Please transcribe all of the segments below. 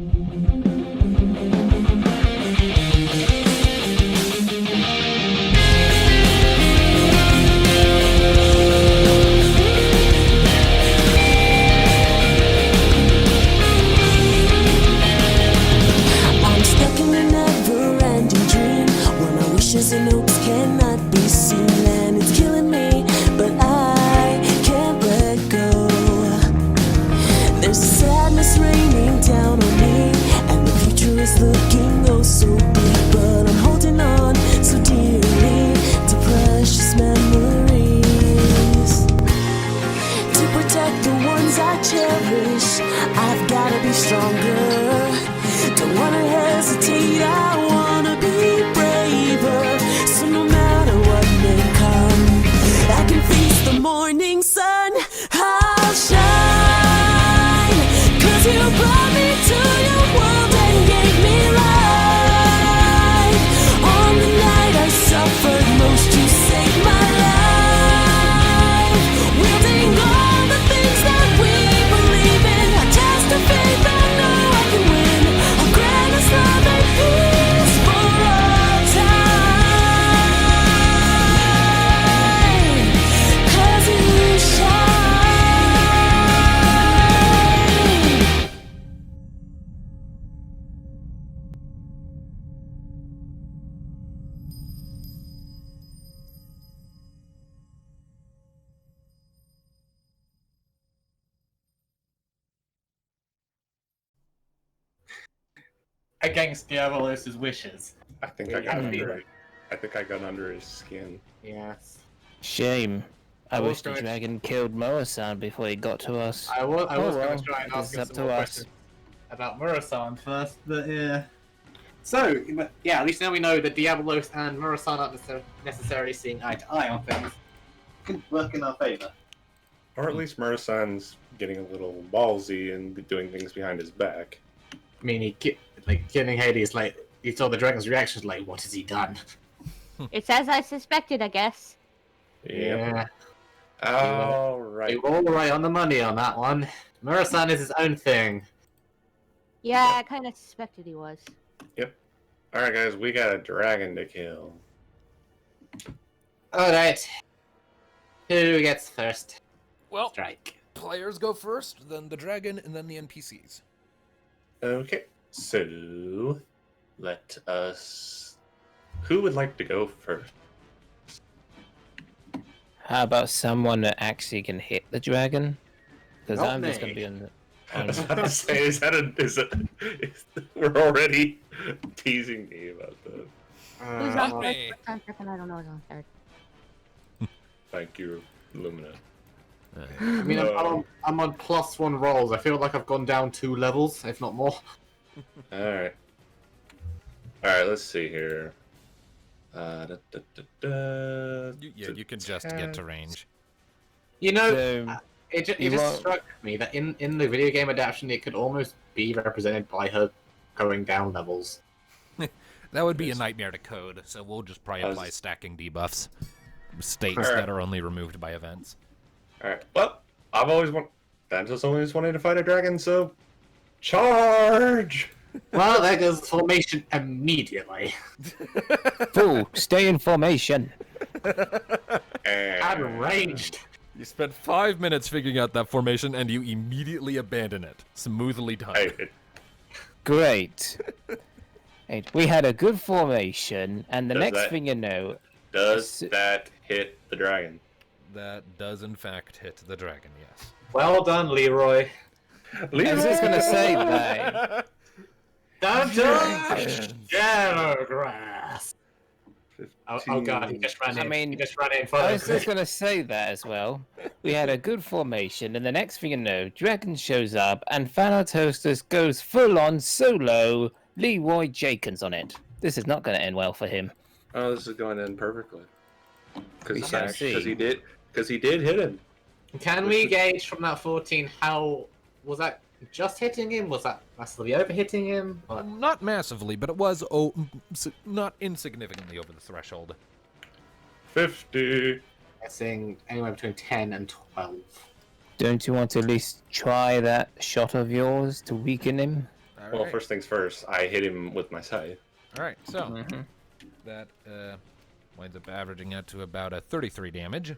I'm stuck in a never-ending dream where my wishes and hopes cannot be seen, and it's killing me, but I can't let go. There's sadness raining down on me, and the future is looking oh so bleak, but I'm holding on so dearly to precious memories. To protect the ones I cherish, I've gotta be stronger. Don't wanna hesitate, I wanna be braver. So no matter what may come, I can face the morning sun. I'll shine, 'cause you brought me to your world and gave me life. On the night I suffered most, you saved my life. Wielding all the things that we believe in, I test the faith, I know I can win. I'll grant us love and peace for all time. 'Cause you shine. Against Diabolos's wishes. I think Yeah, I got I under feel it. I think I got under his skin. Yes. Shame. I I was wish the going- dragon killed Moa-san before he got to us. I was Oh, going well, to try and it ask is him up some to more us. questions about Murasan first, but yeah. So, yeah, at least now we know that Diabolos and Murasan aren't necessarily seeing eye to eye on things. Can work in our favor. Or at least Murasan's getting a little ballsy and doing things behind his back. I mean, killing Hades, like, you saw the dragon's reactions, like, what has he done? It's as I suspected, I guess. Yeah. All right. You were all right on the money on that one. Murasan is his own thing. Yeah, I kind of suspected he was. All right, guys, we got a dragon to kill. Alright. Who gets first? Well, Strike. players go first, then the dragon, and then the NPCs. Okay, so let us. Who would like to go first? How about someone that actually can hit the dragon? Because Not I'm just me. going to be on the... I was about to say, we're already teasing me about this. Who's Not on me. first? What's on second? I don't know who's on third. Thank you, Lumina. I mean, I'm on +1 rolls. I feel like I've gone down 2 levels, if not more. Alright. Alright, let's see here. You can just get to range. You know, So, it you just won't- struck me that in the video game adaptation, it could almost be represented by her going down levels. That would be a nightmare to code, so we'll just probably apply stacking debuffs. States that are only removed by events. Alright, well, Dantos always wanted to fight a dragon, so. Charge! Well, there goes formation immediately. Fool, stay in formation. And... Ranged. You spent 5 minutes figuring out that formation, and you immediately abandon it. Smoothly done. Hey, Great. Hey, we had a good formation, and the Does next that- thing you know... does that hit the dragon? That does, in fact, hit the dragon, yes. Well done, Leroy. I was just going to say that. Grass. Oh god, he just ran in. I mean, he just ran in front I of was just going to say that as well. We had a good formation, and the next thing you know, Dragon shows up, and Thanatos goes full-on solo Leroy Jenkins on it. This is not going to end well for him. Oh, this is going in perfectly. We shall see. Because he did hit him. Can we gauge from that 14 how was that just hitting him? Was that massively over hitting him? What? Not massively, but it was not insignificantly over the threshold. 50. Guessing anywhere between 10 and 12. Don't you want to at least try that shot of yours to weaken him? Well, right. first things first, I hit him with my scythe. All right, so Mhm. that winds up averaging out to about a 33 damage.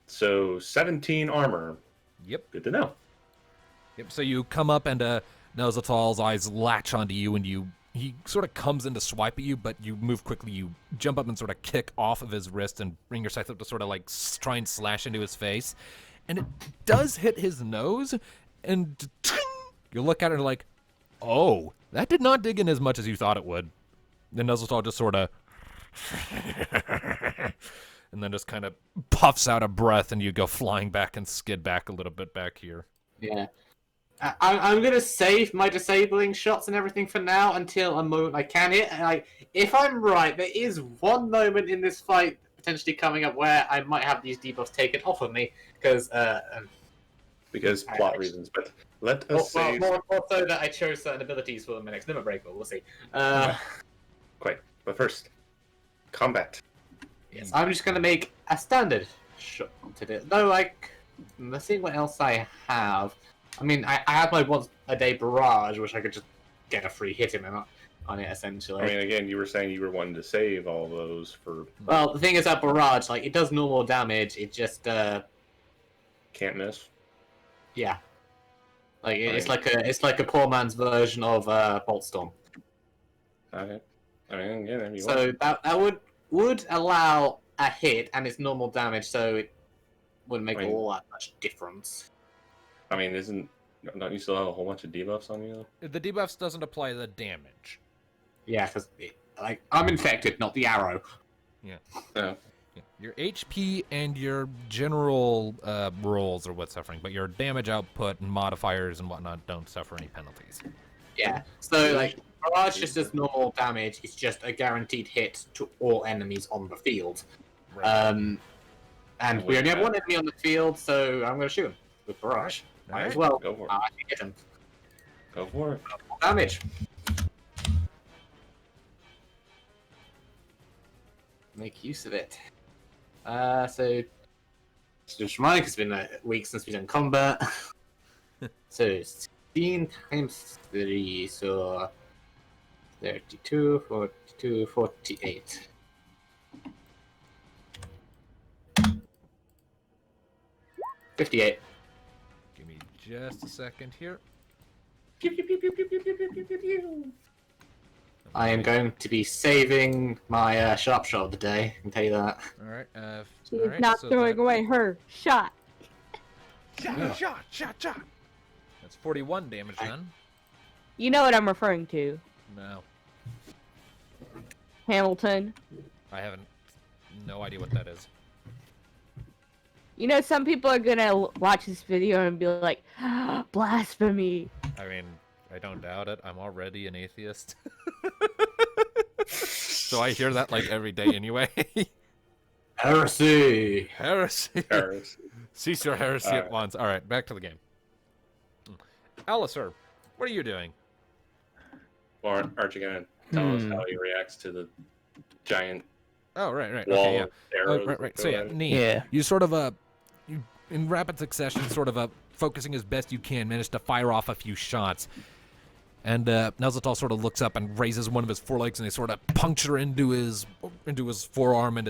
So 17 armor. Yep. Good to know. Yep. So you come up and Nelzatal's eyes latch onto you, and he sort of comes in to swipe at you, but you move quickly. You jump up and sort of kick off of his wrist and bring your scythe up to sort of like try and slash into his face, and it does hit his nose, and you look at it and like, oh, that did not dig in as much as you thought it would. Then Nelzatal just sort of and then just kind of puffs out a breath, and you go flying back and skid back a little bit back here. Yeah. I'm gonna save my disabling shots and everything for now until a moment I can hit. And if I'm right, there is one moment in this fight potentially coming up where I might have these debuffs taken off of me because Plot reasons, but let us say... more so that I chose certain abilities for my next limit break, but we'll see. Quite. But first, combat. Yes, I'm just gonna make a standard shot today. Though, let's see what else I have. I mean, I have my once a day barrage, which I could just get a free hit in on it essentially. I mean, again, you were saying you were wanting to save all those for... Well, the thing is that barrage, it does normal damage. It just Can't miss. yeah, it's like a poor man's version of Bolt Storm. Okay. I mean, yeah, if you So want. that would allow a hit and it's normal damage, so it wouldn't make I mean- all that much difference. I mean, don't you still have a whole bunch of debuffs on you? The debuffs doesn't apply the damage. Yeah, because I'm infected, not the arrow. Yeah. Yeah. Your HP and your general rolls are what's suffering, but your damage output and modifiers and whatnot don't suffer any penalties. Yeah. So barrage just does normal damage. It's just a guaranteed hit to all enemies on the field. And we only have one enemy on the field, so I'm going to shoot him with barrage. Might as well. Go for it. I can hit him. Go for it. Damage. Make use of it. So just reminding, because it's been a week since we've done combat. So 16 times 3, so 32, 42, 48. $58. Give me just a second here. I am going to be saving my sharp shot of the day. I can tell you that. All right. She all is right, not so throwing that- away her shot. Shot. That's 41 damage then. You know what I'm referring to, No, Hamilton. I haven't. No idea what that is. You know, some people are gonna watch this video and be like, blasphemy. I mean, I don't doubt it. I'm already an atheist. So I hear that every day anyway. Heresy! Heresy. Paris. Cease your heresy at Alright. once. All right, back to the game. Alistair, what are you doing? Or aren't you gonna tell us Hmm. how he reacts to the giant Oh, right. wall Okay, yeah. of arrows? Right. that So go yeah, at it? Nee. Yeah. You sort of you in rapid succession, sort of focusing as best you can, manage to fire off a few shots. And Nelzatal sort of looks up and raises one of his forelegs, and they sort of puncture into his forearm and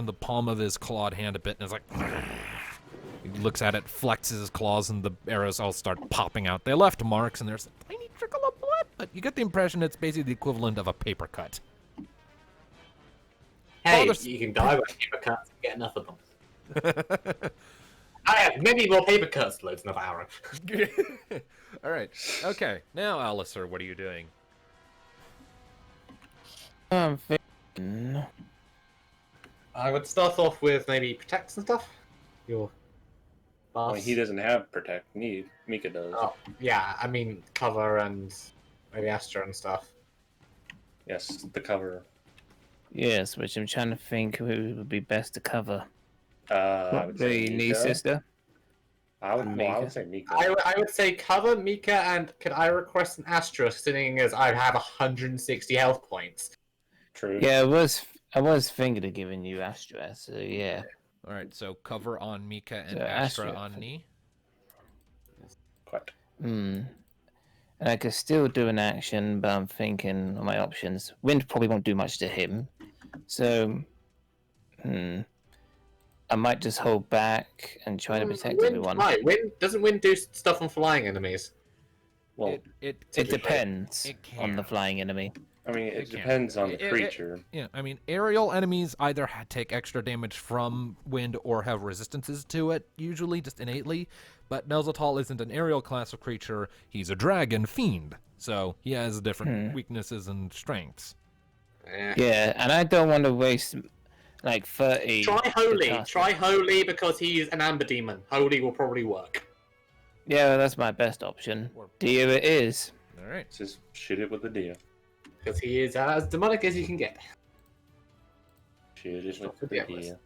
the palm of his clawed hand a bit, and it's like he looks at it, flexes his claws, and the arrows all start popping out. They left marks, and there's a tiny trickle of blood, but you get the impression it's basically the equivalent of a paper cut. Hey, there's- you can die by paper cuts and get enough of them. I have many more paper cuts to load another arrow. All right. Okay. Now, Alistair, what are you doing? I'm thinking. I would start off with maybe protects and stuff. Your Well, boss. he doesn't have protect. Mika does. Oh, yeah, I mean cover and maybe Astra and stuff. Yes, the cover. Yes, which I'm trying to think who would be best to cover. I would say The knee Mika. sister. I would Mika. say Mika. I would say cover Mika, and could I request an Astra, seeing as I have 160 health points? True. Yeah, I was thinking of giving you Astra, so yeah. All right. So cover on Mika and So Astra Astra. on Nee. Quite. Hmm. And I could still do an action, but I'm thinking on my options. Wind probably won't do much to him. So, I might just hold back and try to protect Wind, everyone. why? Doesn't wind do stuff on flying enemies? Well, It depends It on the can. flying enemy. I mean, It it can. depends on the It- creature. Yeah, I mean, aerial enemies either take extra damage from wind or have resistances to it, usually, just innately. But Nelzatal isn't an aerial class of creature. He's a dragon fiend. So he has different weaknesses and strengths. Yeah, and I don't want to waste like 30. Try to Holy. cast Try it. Holy because he's an amber demon. Holy will probably work. Yeah, that's my best option. Dear it is. All right. Just shoot it with a deer. Because he is as demonic as you can get. Shoot it Stop with the a others. deer.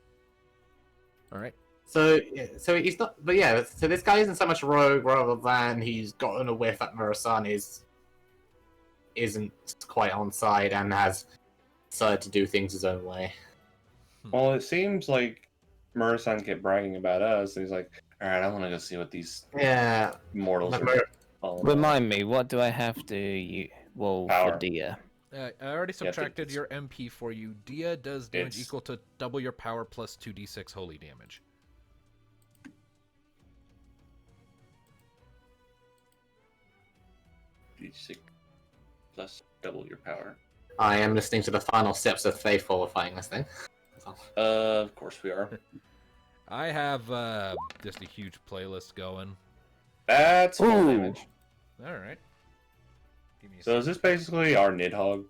All right. So he's not. But yeah, so this guy isn't so much rogue rather than he's gotten a whiff that Murasan isn't quite on side and has decided to do things his own way. Well, it seems like Murasan kept bragging about us, and he's like, "All right, I want to go see what these Yeah. mortals But are all about." Remind me, what do I have to roll for Power. Dia? I already Yeah, I think subtracted it's- your MP for you. Dia does damage It's- equal to double your power plus 2d6 holy damage. D6 plus double your power. I am listening to the final steps of faith qualifying this thing. Of course we are. I have just a huge playlist going. That's full Ooh. damage. All right. Give me a So sec. is this basically our Nidhogg?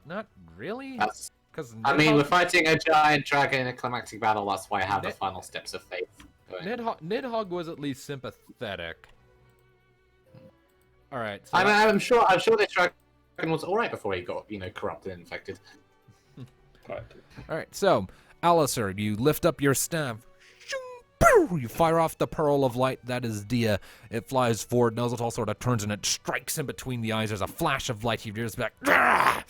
Not really? That's, Because I mean, we're fighting a giant dragon in a climactic battle. That's why I have the Nid- final steps of faith. going. Nidhogg was at least sympathetic. All right. So I mean, I'm sure this dragon was all right before he got corrupted and infected. Right. All right, so, Alistair, you lift up your staff. Shoo, boo! You fire off the pearl of light. That is Dia. It flies forward. Nelzatal sort of turns and it strikes in between the eyes. There's a flash of light. He veers back. That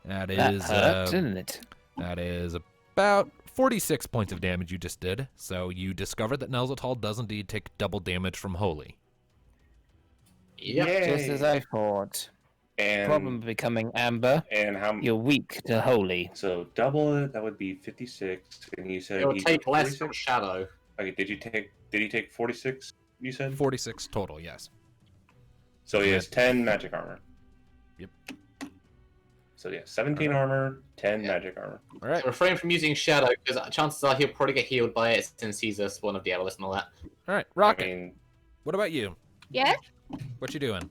That is, hurt, didn't it? that is about 46 points of damage you just did. So you discovered that Nelzatal does indeed take double damage from Holy. Yep. Just as I thought. And Problem becoming amber. and how? You're weak to holy. So double it. That would be 56. And you said It will he take took less from 46? shadow. Okay. Did he take 46? You said. 46 total, yes. So he has 10 magic armor. Yep. So yeah, 17 armor, 10 magic armor. All right, Refrain from using shadow because chances are he'll probably get healed by it since he's a spawn of the Everless and all that. all right. I Rocket, mean, what about you? Yes? What you doing?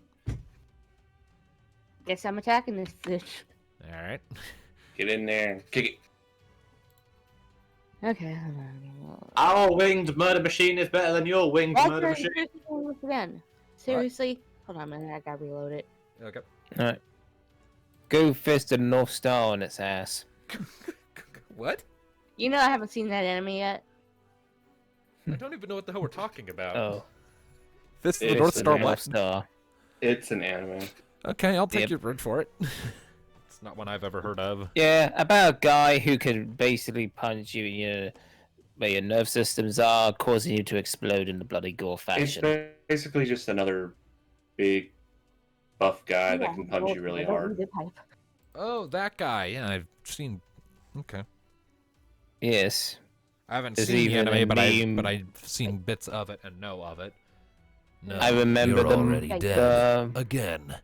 Guess I'm attacking this fish. All right. get in there and kick it. Okay. Our winged murder machine is better than your winged That's murder very machine. interesting once again. Seriously? Hold on a minute, I gotta reload it. Okay. All right. Go fist a North Star on its ass. What? You know I haven't seen that enemy yet. I don't even know what the hell we're talking about. Oh. Fist of the It's North the Star North what? Star. It's an anime. Okay, I'll take Yep. your word for it. It's not one I've ever heard of. Yeah, about a guy who can basically punch you in your where your nerve systems are, causing you to explode in the bloody gore It's fashion. basically just another big buff guy Yeah, that can punch you really I don't hard. need to type. Oh, that guy. Yeah, I've seen. Okay. Yes. I haven't There's seen the even a anime, but meme- I've seen bits of it and know of it. No, I remember you're them. already Like, dead again,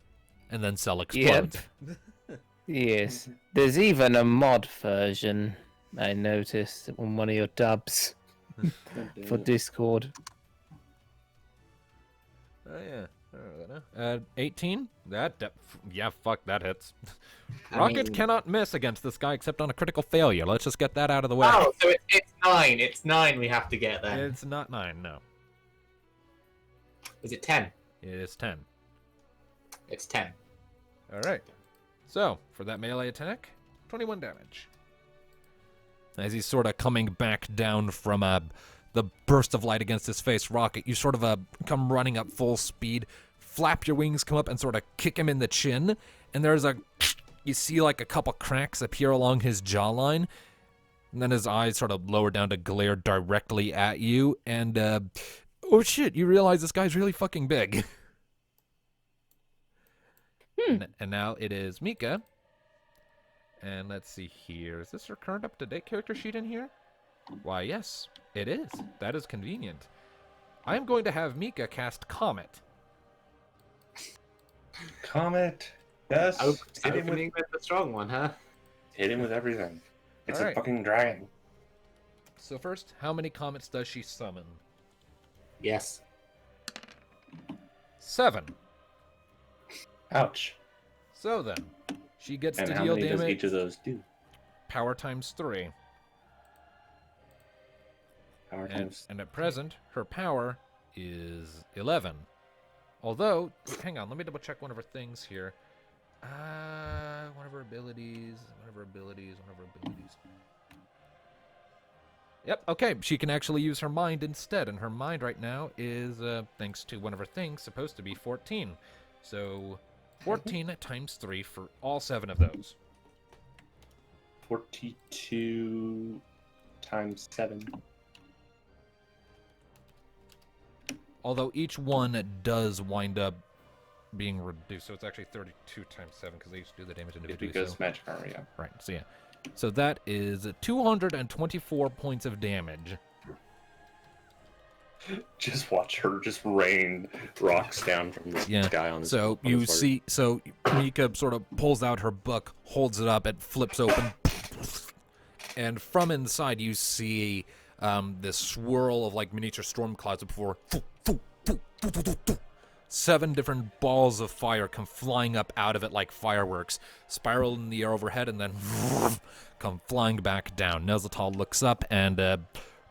and then Cell explodes. Yes. There's even a mod version I noticed on one of your dubs for Discord. Oh yeah. 18. Yeah, fuck that hits. I Rocket mean- cannot miss against this guy except on a critical failure. Let's just get that out of the way. Oh, so it's 9. It's 9 we have to get then. It's not 9. No, Is it 10? it is 10. It's 10. All right. So, for that melee attack, 21 damage. As he's sort of coming back down from the burst of light against his face, Rocket, you sort of come running up full speed, flap your wings, come up and sort of kick him in the chin, and there's you see like a couple cracks appear along his jawline, and then his eyes sort of lower down to glare directly at you, and oh shit, you realize this guy's really fucking big. And now it is Mika. And let's see here. Is this her current up-to-date character sheet in here? Why, yes, it is. That is convenient. I am going to have Mika cast Comet. Comet. Yes. Hit him Opening with the strong one, huh? with everything. It's Alright. a fucking dragon. So first, how many comets does she summon? Yes. 7. Ouch. So then, she gets And to how deal many does damage each of those do? power times 3. Power And, times. and at present, her power is 11. Although, hang on, let me double check one of her things here. One of her abilities. Yep, okay, she can actually use her mind instead, and her mind right now is, thanks to one of her things, supposed to be 14. So, 14 times 3 for all 7 of those. 42 times 7. Although each one does wind up being reduced, so it's actually 32 times 7 because they each do the damage individually. Because So, magic armor, yeah. right, so yeah. So that is 224 points of damage. Just watch her just rain rocks down from the Yeah. sky on this. So on you this see, so Mika sort of pulls out her book, holds it up, it flips open, and from inside you see this swirl of like miniature storm clouds before 7 different balls of fire come flying up out of it like fireworks, spiral in the air overhead, and then come flying back down. Nelzatal looks up and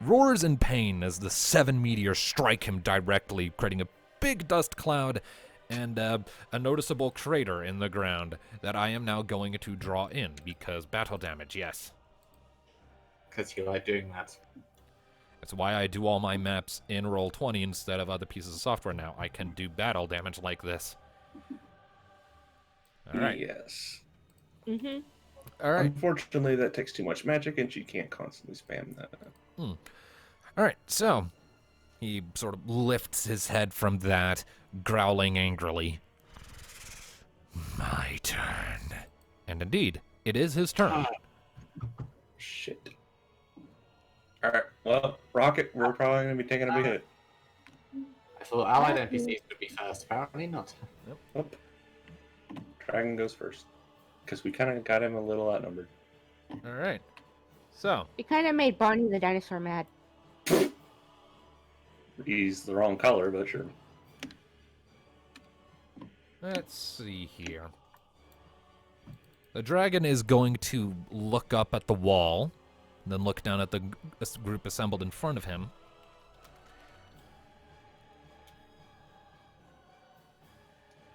roars in pain as the 7 meteors strike him directly, creating a big dust cloud and a noticeable crater in the ground that I am now going to draw in because battle damage, yes. Because you like doing that. That's why I do all my maps in Roll20 instead of other pieces of software now. I can do battle damage like this. All right. Yes. Mhm. All right. Unfortunately, that takes too much magic, and she can't constantly spam that. All right. So he sort of lifts his head from that, growling angrily. My turn. And indeed, it is his turn. Shit. Alright, well, Rocket, we're probably going to be taking a big hit. I thought allied NPCs would be first. Apparently not. Nope. Dragon goes first. Because we kind of got him a little outnumbered. All right. So, It kind of made Barney the dinosaur mad. He's the wrong color, but sure. let's see here. The dragon is going to look up at the wall, then look down at the group assembled in front of him.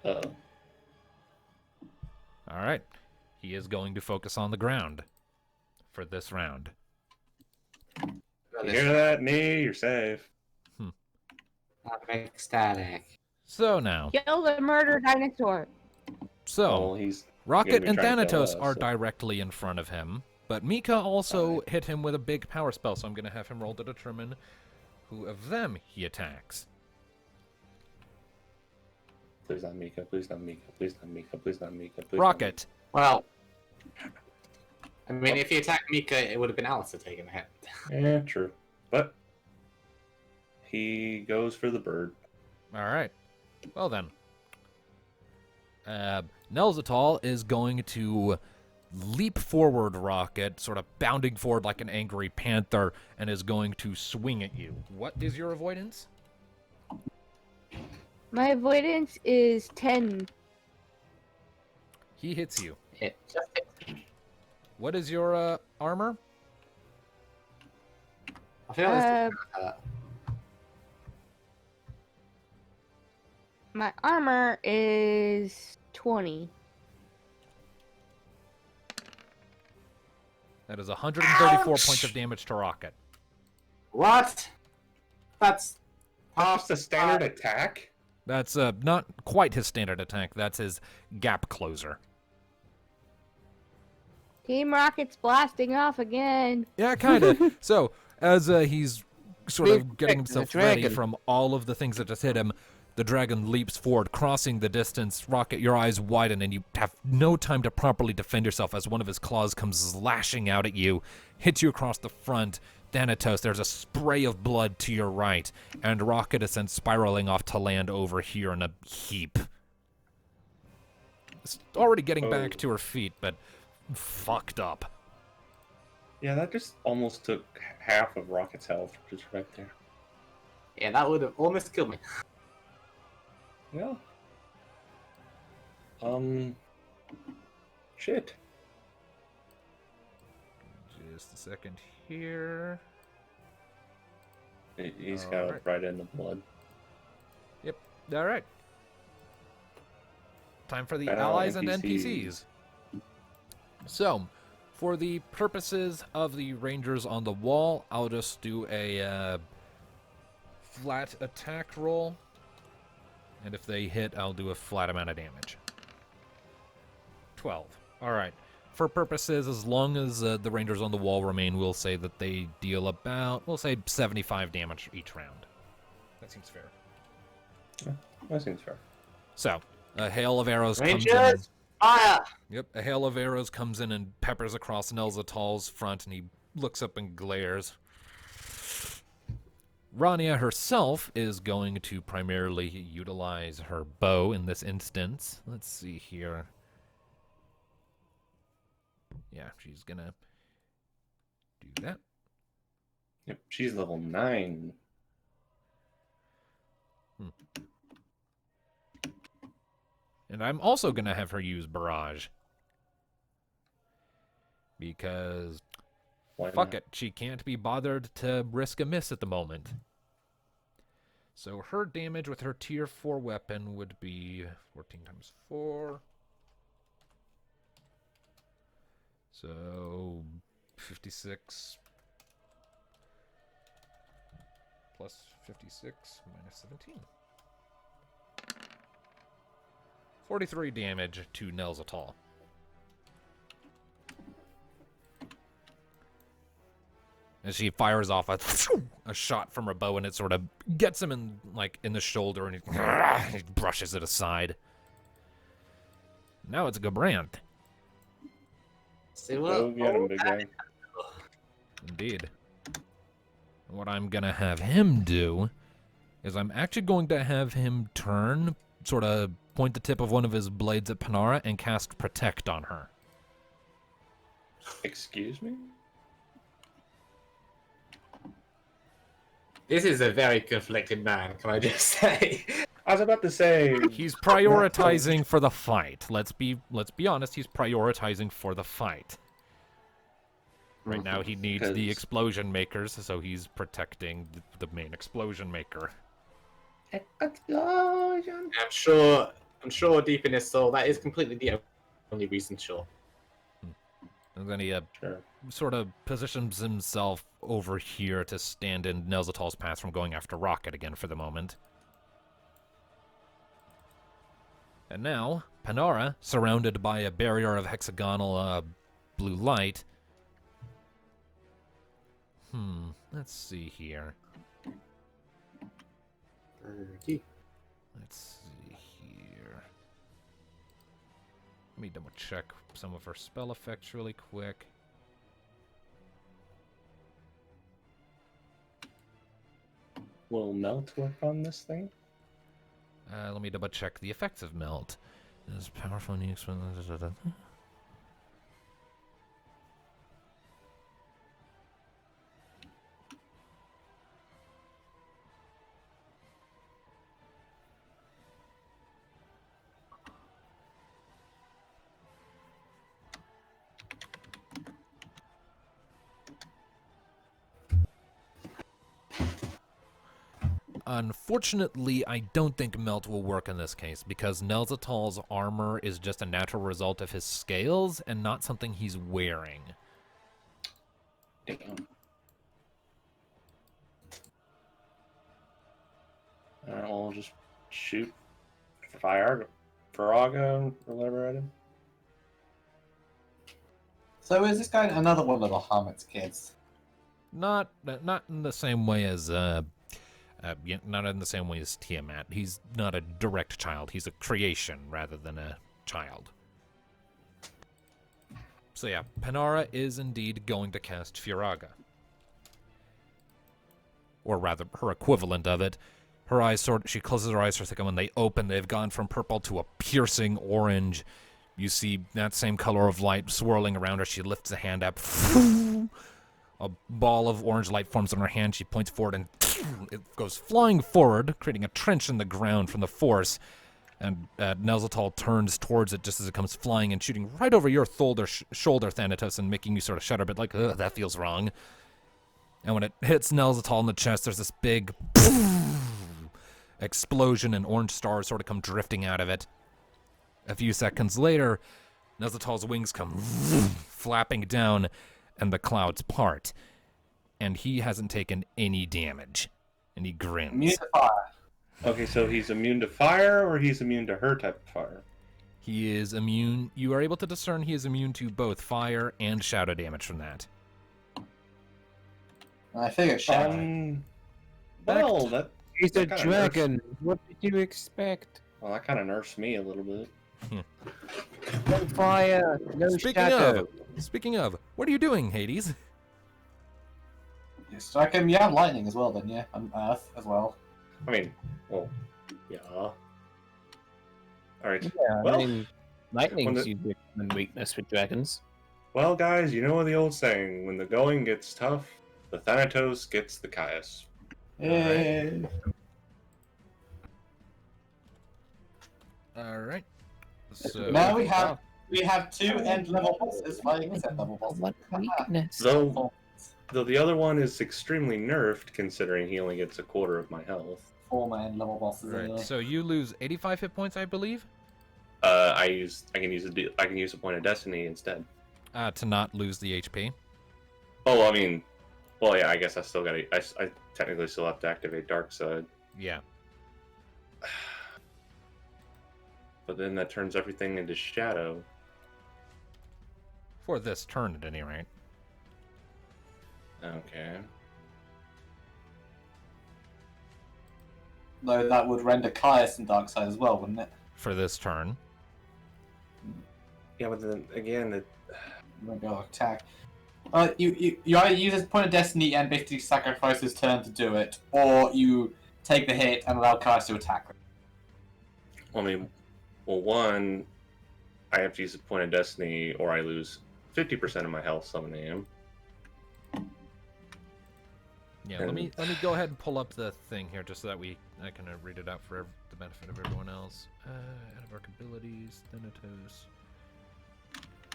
Uh-oh. All right. He is going to focus on the ground for this round. You hear that? Nee, you're safe. I'm ecstatic. So now, Kill the murder dinosaur. Oh, he's... Rocket be and trying to kill Thanatos us, are so- directly in front of him, but Mika also hit him with a big power spell, so I'm going to have him roll to determine who of them he attacks. Please not Mika, please not Mika, please not Mika, please not Mika, please Rocket. Well, I mean, if he attacked Mika, it would have been Alistair taking the hit. not Mika. Yeah, true. But he goes for the bird. All right. Well then. Nelzatal is going to leap forward, Rocket, sort of bounding forward like an angry panther, and is going to swing at you. What is your avoidance? My avoidance is 10. He hits you. It just hit. What is your armor? I feel this is gonna hurt. My armor is 20. That is 134 Ouch! points of damage to Rocket. What? That's Just a standard attack? That's not quite his standard attack. That's his gap closer. Team Rocket's blasting off again. Yeah, kind of. So, as he's sort We've of getting protected the himself ready dragon. from all of the things that just hit him. The dragon leaps forward, crossing the distance. Rocket, your eyes widen, and you have no time to properly defend yourself as one of his claws comes lashing out at you, hits you across the front. Thanatos, there's a spray of blood to your right, and Rocket is sent spiraling off to land over here in a heap. It's already getting back to her feet, but fucked up. Yeah, that just almost took half of Rocket's health, just right there. Yeah, that would have almost killed me. Yeah. Shit. Just a second here. He's got Alright. right in the blood. Yep. All right. Time for the Now allies and NPCs. NPCs. So, for the purposes of the Rangers on the wall, I'll just do a flat attack roll. And if they hit, I'll do a flat amount of damage. 12. All right. For purposes, as long as the Rangers on the wall remain, we'll say that they deal about, we'll say 75 damage each round. That seems fair. Yeah, that seems fair. So, a hail of arrows comes in. Rangers, fire! Yep, a hail of arrows comes in and peppers across Nelzatal's front, and he looks up and glares. Rania herself is going to primarily utilize her bow in this instance. Let's see here. Yeah, she's gonna do that. Yep, she's level 9. And I'm also gonna have her use barrage. Because Why fuck not? it, she can't be bothered to risk a miss at the moment. So her damage with her tier 4 weapon would be 14 times 4. So 56 plus 56 minus 17. 43 damage to Nelzatal. As she fires off a shot from her bow, and it sort of gets him in the shoulder, and he brushes it aside. Now it's Gabrant. See Go what? get him, big guy. Indeed. What I'm gonna have him do is I'm actually going to have him turn, sort of point the tip of one of his blades at Panara, and cast Protect on her. Excuse me? This is a very conflicted man, can I just say? I was about to say... He's prioritizing for the fight. Let's be honest, he's prioritizing for the fight. Right now he needs the Because- explosion makers, so he's protecting the main explosion maker. Explosion! I'm sure deep in his soul that is completely the only reason, sure. And then he Sure. sort of positions himself over here to stand in Nelzatal's path from going after Rocket again for the moment. And now, Panara, surrounded by a barrier of hexagonal blue light. Let's see here. Let's see here. Let me double check some of her spell effects really quick. Will Melt work on this thing? Let me double check the effects of Melt. It's powerful and useful. Unfortunately, I don't think Melt will work in this case, because Nelzatal's armor is just a natural result of his scales and not something he's wearing. Damn. I'll just shoot Faraga or whatever at him. So is this guy another one of the Hermit's kids? Not in the same way as not in the same way as Tiamat. He's not a direct child. He's a creation rather than a child. So yeah, Panara is indeed going to cast Furaga. Or rather, her equivalent of it. Her eyes she closes her eyes for a second. When they open, they've gone from purple to a piercing orange. You see that same color of light swirling around her. She lifts a hand up. A ball of orange light forms in her hand. She points forward and it goes flying forward, creating a trench in the ground from the force. And Nelzatal turns towards it just as it comes flying and shooting right over your shoulder, Thanatos, and making you sort of shudder a bit like, ugh, that feels wrong. And when it hits Nelzatal in the chest, there's this big explosion and orange stars sort of come drifting out of it. A few seconds later, Nelzatal's wings come flapping down and the clouds part. And he hasn't taken any damage. And he grins. Immune to fire. Okay, so he's immune to fire, or he's immune to her type of fire? He is immune. You are able to discern he is immune to both fire and shadow damage from that. I figured shadow. Well, that He's a that kinda dragon. What did you expect? Well, that kind of nerfs me a little bit. No fire, no shadow. Speaking of, what are you doing, Hades? You strike him, you have lightning as well then, yeah, and earth as well. I mean, well, yeah. Alright. Yeah, Well, I mean, lightning's when usually a common weakness with dragons. well, guys, you know the old saying, when the going gets tough, the Thanatos gets the Caius. Yay. Alright. So Now we have two end level bosses fighting this end level boss. What weakness? Though the other one is extremely nerfed, considering he only gets a quarter of my health. Former end level bosses. Right, Anyway. so you lose 85 hit points, I believe? I can use a point of destiny instead. To not lose the HP. Oh, I mean, well, yeah, I guess I still gotta. I technically still have to activate Dark Side. Yeah. But then that turns everything into shadow. For this turn, at any rate. Okay. Though that would render Caius and Darkseid as well, wouldn't it? For this turn. Yeah, but then again, Go attack. You either use this point of destiny and basically sacrifice his turn to do it, or you take the hit and allow Caius to attack. I mean, well, one, I have to use a point of destiny, or I lose 50% of my health summoning him. Yeah, let me go ahead and pull up the thing here just so that I can read it out for the benefit of everyone else. Out of our abilities, Thanatos.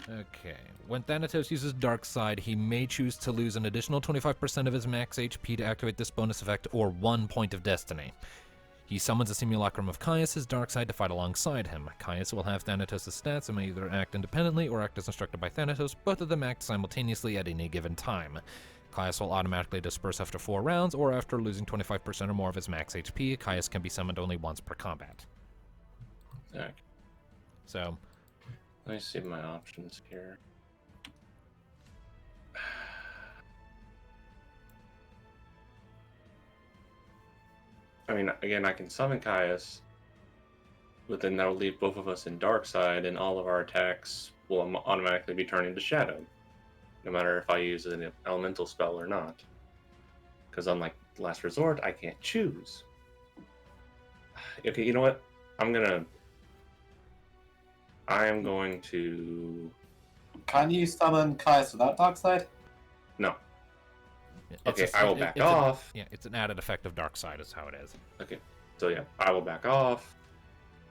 Okay. When Thanatos uses Dark Side, he may choose to lose an additional 25% of his max HP to activate this bonus effect, or 1 point of destiny. He summons a simulacrum of Caius' Dark Side to fight alongside him. Caius will have Thanatos' stats and may either act independently or act as instructed by Thanatos. Both of them act simultaneously at any given time. Caius will automatically disperse after 4 rounds, or after losing 25% or more of his max HP. Caius can be summoned only once per combat. Okay. So, Let me see my options here. I mean, again, I can summon Caius, but then that'll leave both of us in Dark Side, and all of our attacks will automatically be turned into Shadow, no matter if I use an elemental spell or not. Because unlike Last Resort, I can't choose. Okay, you know what? I am going to... Can you summon Caius without Darkseid? No. it's Okay, a- I will it- back it's off. Yeah, it's an added effect of Dark Side, is how it is. Okay, so yeah, I will back off,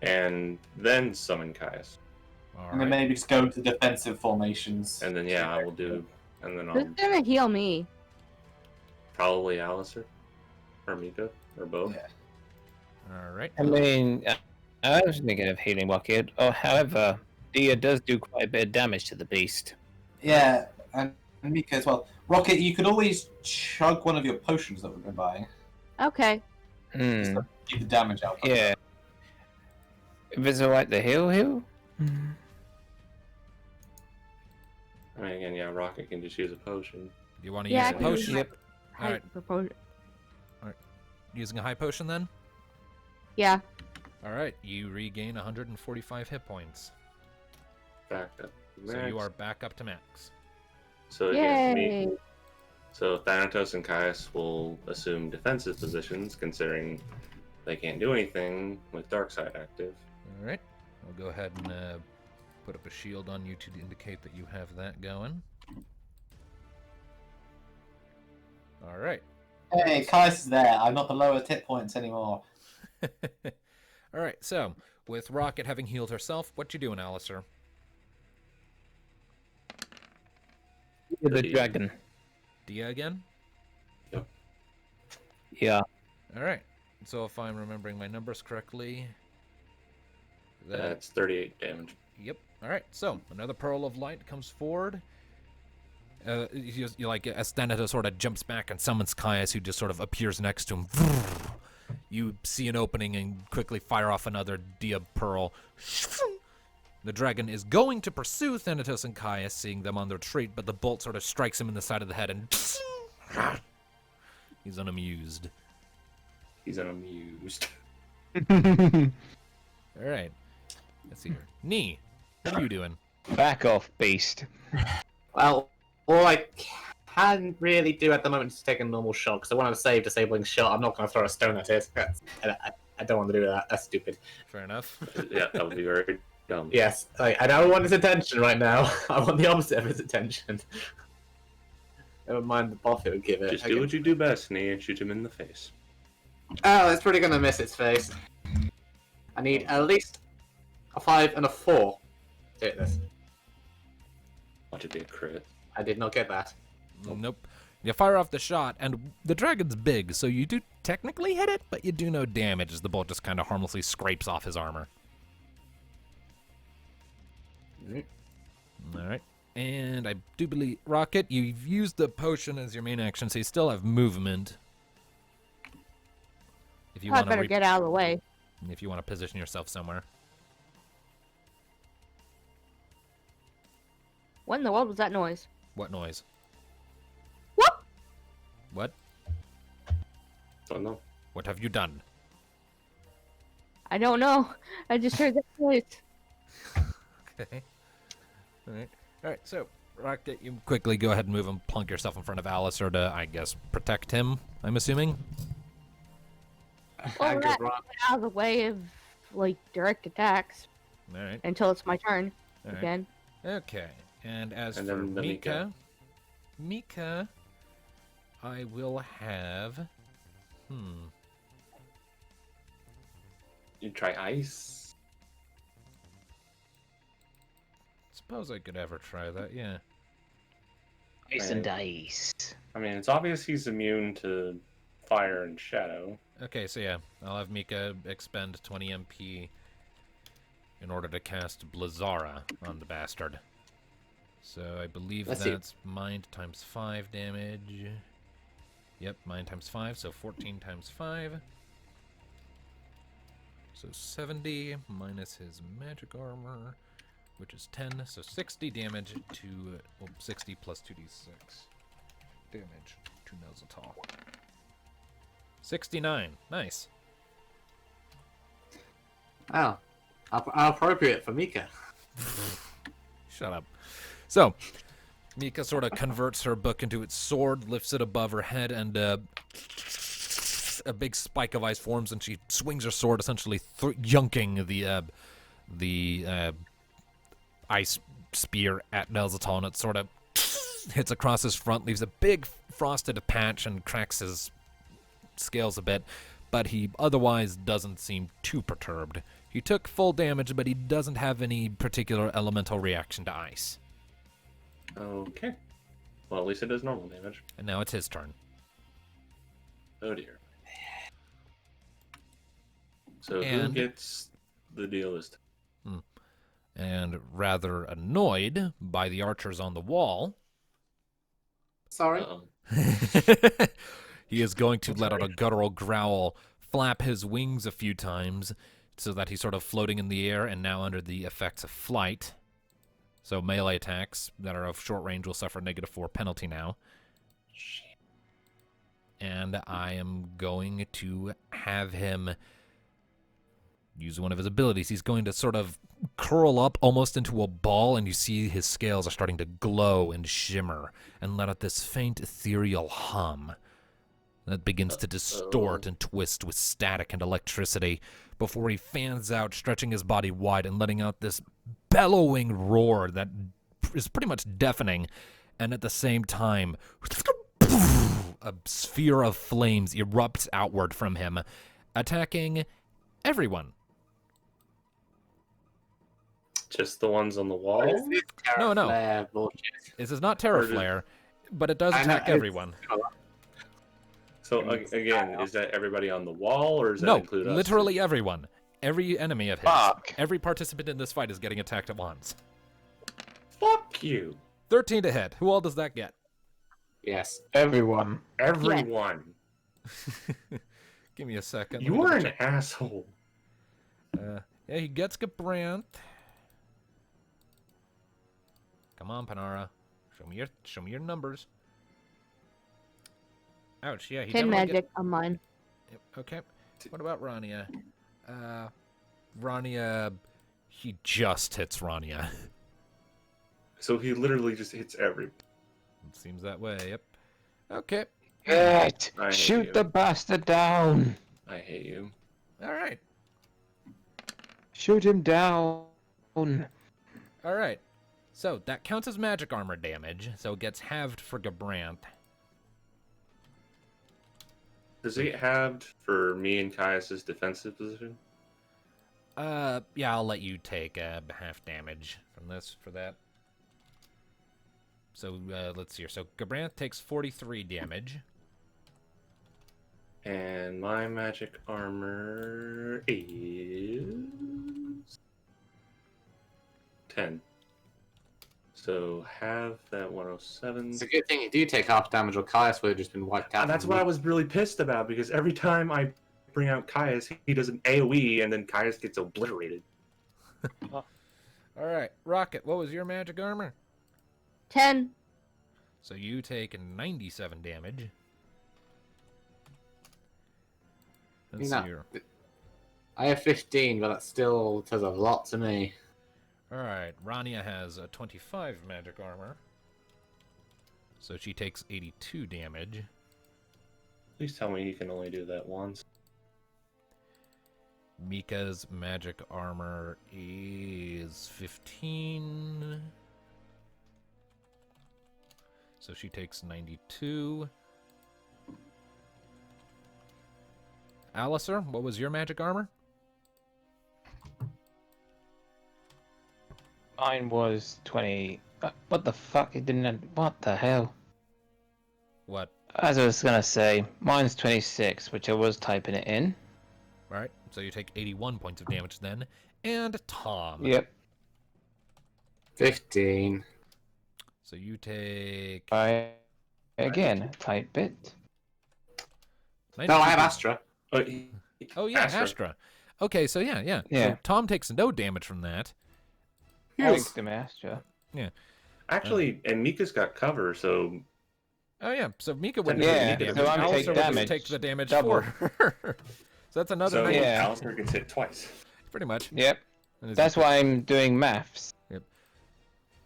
and then summon Caius. And then maybe just go into defensive formations. And then, yeah, I will do... And then I'll Who's gonna heal me? probably Alistair, or Mika, or both. Yeah. Alright. I mean, I was thinking of healing Rocket. Oh, however, Dia does do quite a bit of damage to the beast. Yeah, and Mika as well. Rocket, you could always chug one of your potions that we've been buying. Okay. Hmm. Keep the damage out. Yeah. If it's alright, the heal? I mean, again, yeah, Rocket can just use a potion. Do you want to Yeah, use I a can use potion? Yep. I Alright. propose. Using a high potion then? Yeah. Alright, you regain 145 hit points. Back up. So you Max. are back up to max. So again, Yay. So Thanatos and Caius will assume defensive positions, considering they can't do anything with Darkside active. Alright, I'll go ahead and put up a shield on you to indicate that you have that going. Alright. Hey, Kai's is there. I'm not the lowest hit points anymore. Alright, so, with Rocket having healed herself, what you doing, Alistair? The dragon. Dia again? Yeah. Alright, so if I'm remembering my numbers correctly... That's 38 damage. Yep. Alright, so, another Pearl of Light comes forward. You like, as Thanatos sort of jumps back and summons Caius, who just sort of appears next to him. You see an opening and quickly fire off another Dia Pearl. The dragon is going to pursue Thanatos and Caius, seeing them on their retreat, but the bolt sort of strikes him in the side of the head and he's unamused. He's unamused. Alright. Let's see here. Nee, what are you doing? Back off, beast. Well, all I can really do at the moment is take a normal shot, because I want to save disabling shot. I'm not going to throw a stone at it. I don't want to do that. That's stupid. Fair enough. Yeah, that would be very dumb. Yes, I don't want his attention right now. I want the opposite of his attention. Never mind the buff it would give it. Just do what you do best, Nee, and shoot him in the face. Oh, it's pretty going to miss its face. I need at least a 5 and a 4 to hit this. Watch it be a crit. I did not get that. Nope. You fire off the shot, and the dragon's big, so you do technically hit it, but you do no damage as the bolt just kind of harmlessly scrapes off his armor. Alright. And I do believe, Rocket, you've used the potion as your main action, so you still have movement. If you I want better to get out of the way. if you want to position yourself somewhere. What in the world was that noise? What noise? What? What? Don't know. What have you done? I don't know. I just heard that noise. Okay. Alright. Alright, so, Rocket, you quickly go ahead and move and plunk yourself in front of Alistair to, I guess, protect him, I'm assuming? Well, Good that- run. Get out of the way of like direct attacks Alright. until it's my turn Alright. again. Okay, and as And for then the Mika, Mika, I will have. You try ice? Suppose I could ever try that, yeah. Ice and ice. I mean, it's obvious he's immune to fire and shadow. Okay, so yeah, I'll have Mika expend 20 MP in order to cast Blizzara on the bastard. So I believe Let's see. that's mind times 5 damage. Yep, mind times 5, so 14 times 5. So 70 minus his magic armor, which is 10, so 60 damage to, well, 60 plus 2d6 damage to Nelzatal. 69, nice. Oh, how appropriate for Mika. Shut up. So, Mika sort of converts her book into its sword, lifts it above her head, and a big spike of ice forms, and she swings her sword, essentially yunking the ice spear at Nelzatal, and it sort of hits across his front, leaves a big frosted patch, and cracks his scales a bit, but he otherwise doesn't seem too perturbed. He took full damage, but he doesn't have any particular elemental reaction to ice. Okay. Well, at least it does normal damage. And now it's his turn. Oh dear. So who And- gets the deal this time? And rather annoyed by the archers on the wall, Sorry. Uh-oh. he is going to let out a guttural growl, flap his wings a few times, so that he's sort of floating in the air and now under the effects of flight. So melee attacks that are of short range will suffer -4 penalty now. And I am going to have him use one of his abilities. He's going to sort of curl up almost into a ball, and you see his scales are starting to glow and shimmer and let out this faint ethereal hum that begins to distort and twist with static and electricity before he fans out, stretching his body wide and letting out this bellowing roar that is pretty much deafening. And at the same time, a sphere of flames erupts outward from him, attacking everyone. Just the ones on the wall? No. Flare bullshit. This is not Terror Flare, but it does I know, attack everyone. So again, is that everybody on the wall, or does that No, include us? literally everyone. Every enemy of his. Fuck. Every participant in this fight is getting attacked at once. Fuck you. 13 to hit. Who all does that get? Yes. Everyone. Everyone. Give me a second. You are an asshole. Yeah, he gets Gabrant. Come on, Panara. Show me your numbers. Ouch, yeah, he 10 definitely magic on mine. Yep, okay. What about Rania? Rania, he just hits Rania. So he literally just hits everybody. It seems that way, yep. Okay, Get! I hate Shoot you. the bastard down! I hate you. alright. Shoot him down! Alright. So, that counts as magic armor damage, so it gets halved for Gabrant. Does it get halved for me and Caius's defensive position? Yeah, I'll let you take half damage from this for that. So, let's see here. So, Gabrant takes 43 damage. And my magic armor is 10. So have that 107. It's a good thing you do take half damage, or Caius would have just been wiped out. And that's what I was really pissed about, because every time I bring out Caius, he does an AoE, and then Caius gets obliterated. Alright, Rocket, what was your magic armor? 10. So you take 97 damage. Let's see here. I have 15, but that still does a lot to me. Alright, Rania has a 25 magic armor. So she takes 82 damage. Please tell me you can only do that once. Mika's magic armor is 15. So she takes 92. Alistair, what was your magic armor? Mine was 20. What the fuck? It didn't. What the hell? What? As I was gonna say, mine's 26, which I was typing it in. Alright, so you take 81 points of damage then. And Tom. Yep. 15. So you take... Again, type it. No, I have Astra. Oh, yeah, Astra. Okay, so yeah. Yeah. So Tom takes no damage from that. Thanks to Master. Yeah. Actually, and Mika's got cover, so Oh, yeah, so Mika wouldn't Yeah, take any so damage. I'm Alistair take would just damage. take the damage Double. for her. So that's another so 90. Yeah. Alistair gets hit twice. Pretty much. Yep. And as That's you- why I'm doing maths.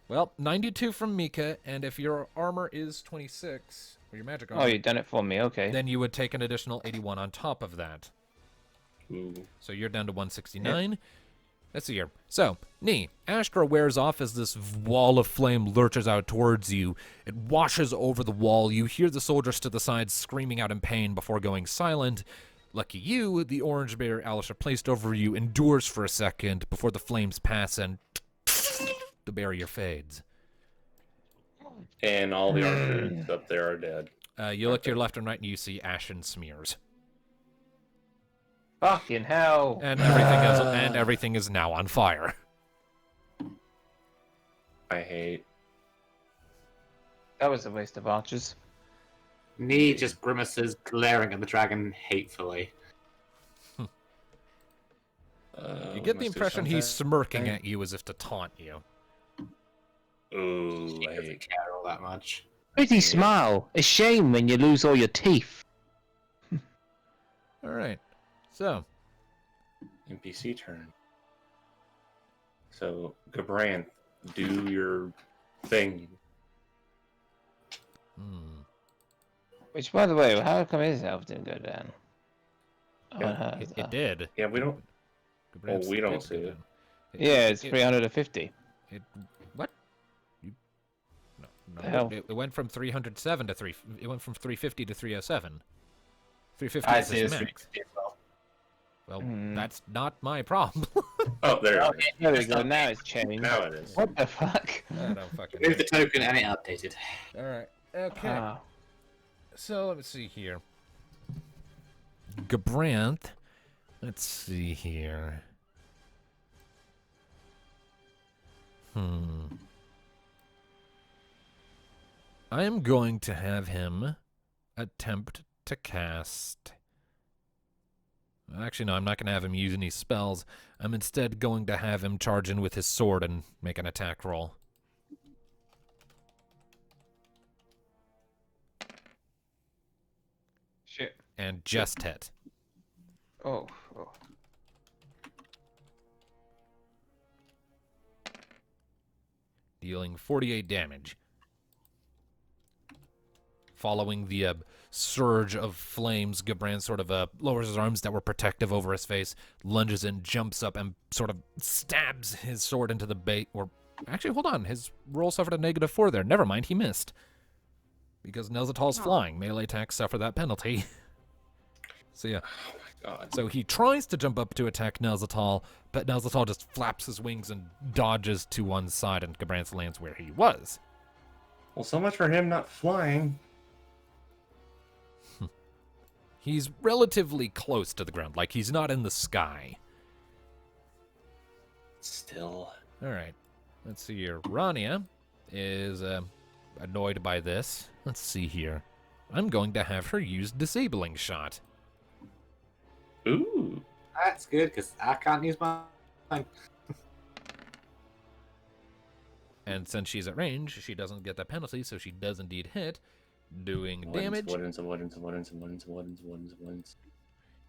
Well, 92 from Mika, and if your armor is 26, or your magic armor, Oh, you done it for me. Okay. then you would take an additional 81 on top of that. Ooh. So you're down to 169. Let's see here. So, Nee, Astra wears off as this wall of flame lurches out towards you. It washes over the wall. You hear the soldiers to the side screaming out in pain before going silent. Lucky you, the orange bear Alistair placed over you endures for a second before the flames pass and the barrier fades. And all the archers up there are dead. You look to your left and right and you see ashen smears. Fucking hell. And everything is now on fire. I hate. That was a waste of archers. Nee just grimaces, glaring at the dragon hatefully. You get the impression he's smirking at you as if to taunt you. Ooh, He I doesn't hate. care all that much. Pretty smile. A shame when you lose all your teeth. All right. So, NPC turn. So, Gabranth, do your thing. Which, by the way, how come his health didn't go down? Yeah, On her, it did. Yeah, we don't. Gabrant's we don't did see go it. down. Yeah, it's 350. What? No. The hell? It went from 307 to 3. It went from 350 to 307. 350 I is see his it's max. 350 as well. Well, that's not my problem. Oh, there it is. There we go. Now it's changed. Now it is. What the fuck? I don't fucking Move the token and it updated. All right. Okay. Ah. So let me see here. Gabranth. Let's see here. I am going to have him attempt to cast. Actually, no, I'm not going to have him use any spells. I'm instead going to have him charge in with his sword and make an attack roll. Shit. And just hit. Oh. Dealing 48 damage. Following the surge of flames, Gabranth sort of lowers his arms that were protective over his face, lunges in, jumps up, and sort of stabs his sword into the bait. Or, actually, hold on. His roll suffered a -4 there. Never mind, he missed. Because Nelzatal's flying. Melee attacks suffer that penalty. So, yeah. Oh my god. So he tries to jump up to attack Nelzatal, but Nelzatal just flaps his wings and dodges to one side, and Gabranth lands where he was. Well, so much for him not flying. He's relatively close to the ground, like he's not in the sky. Still. All right. Let's see here. Rania is annoyed by this. Let's see here. I'm going to have her use Disabling Shot. Ooh. That's good, because I can't use mine. And since she's at range, she doesn't get that penalty, so she does indeed hit, doing damage. Avoidance.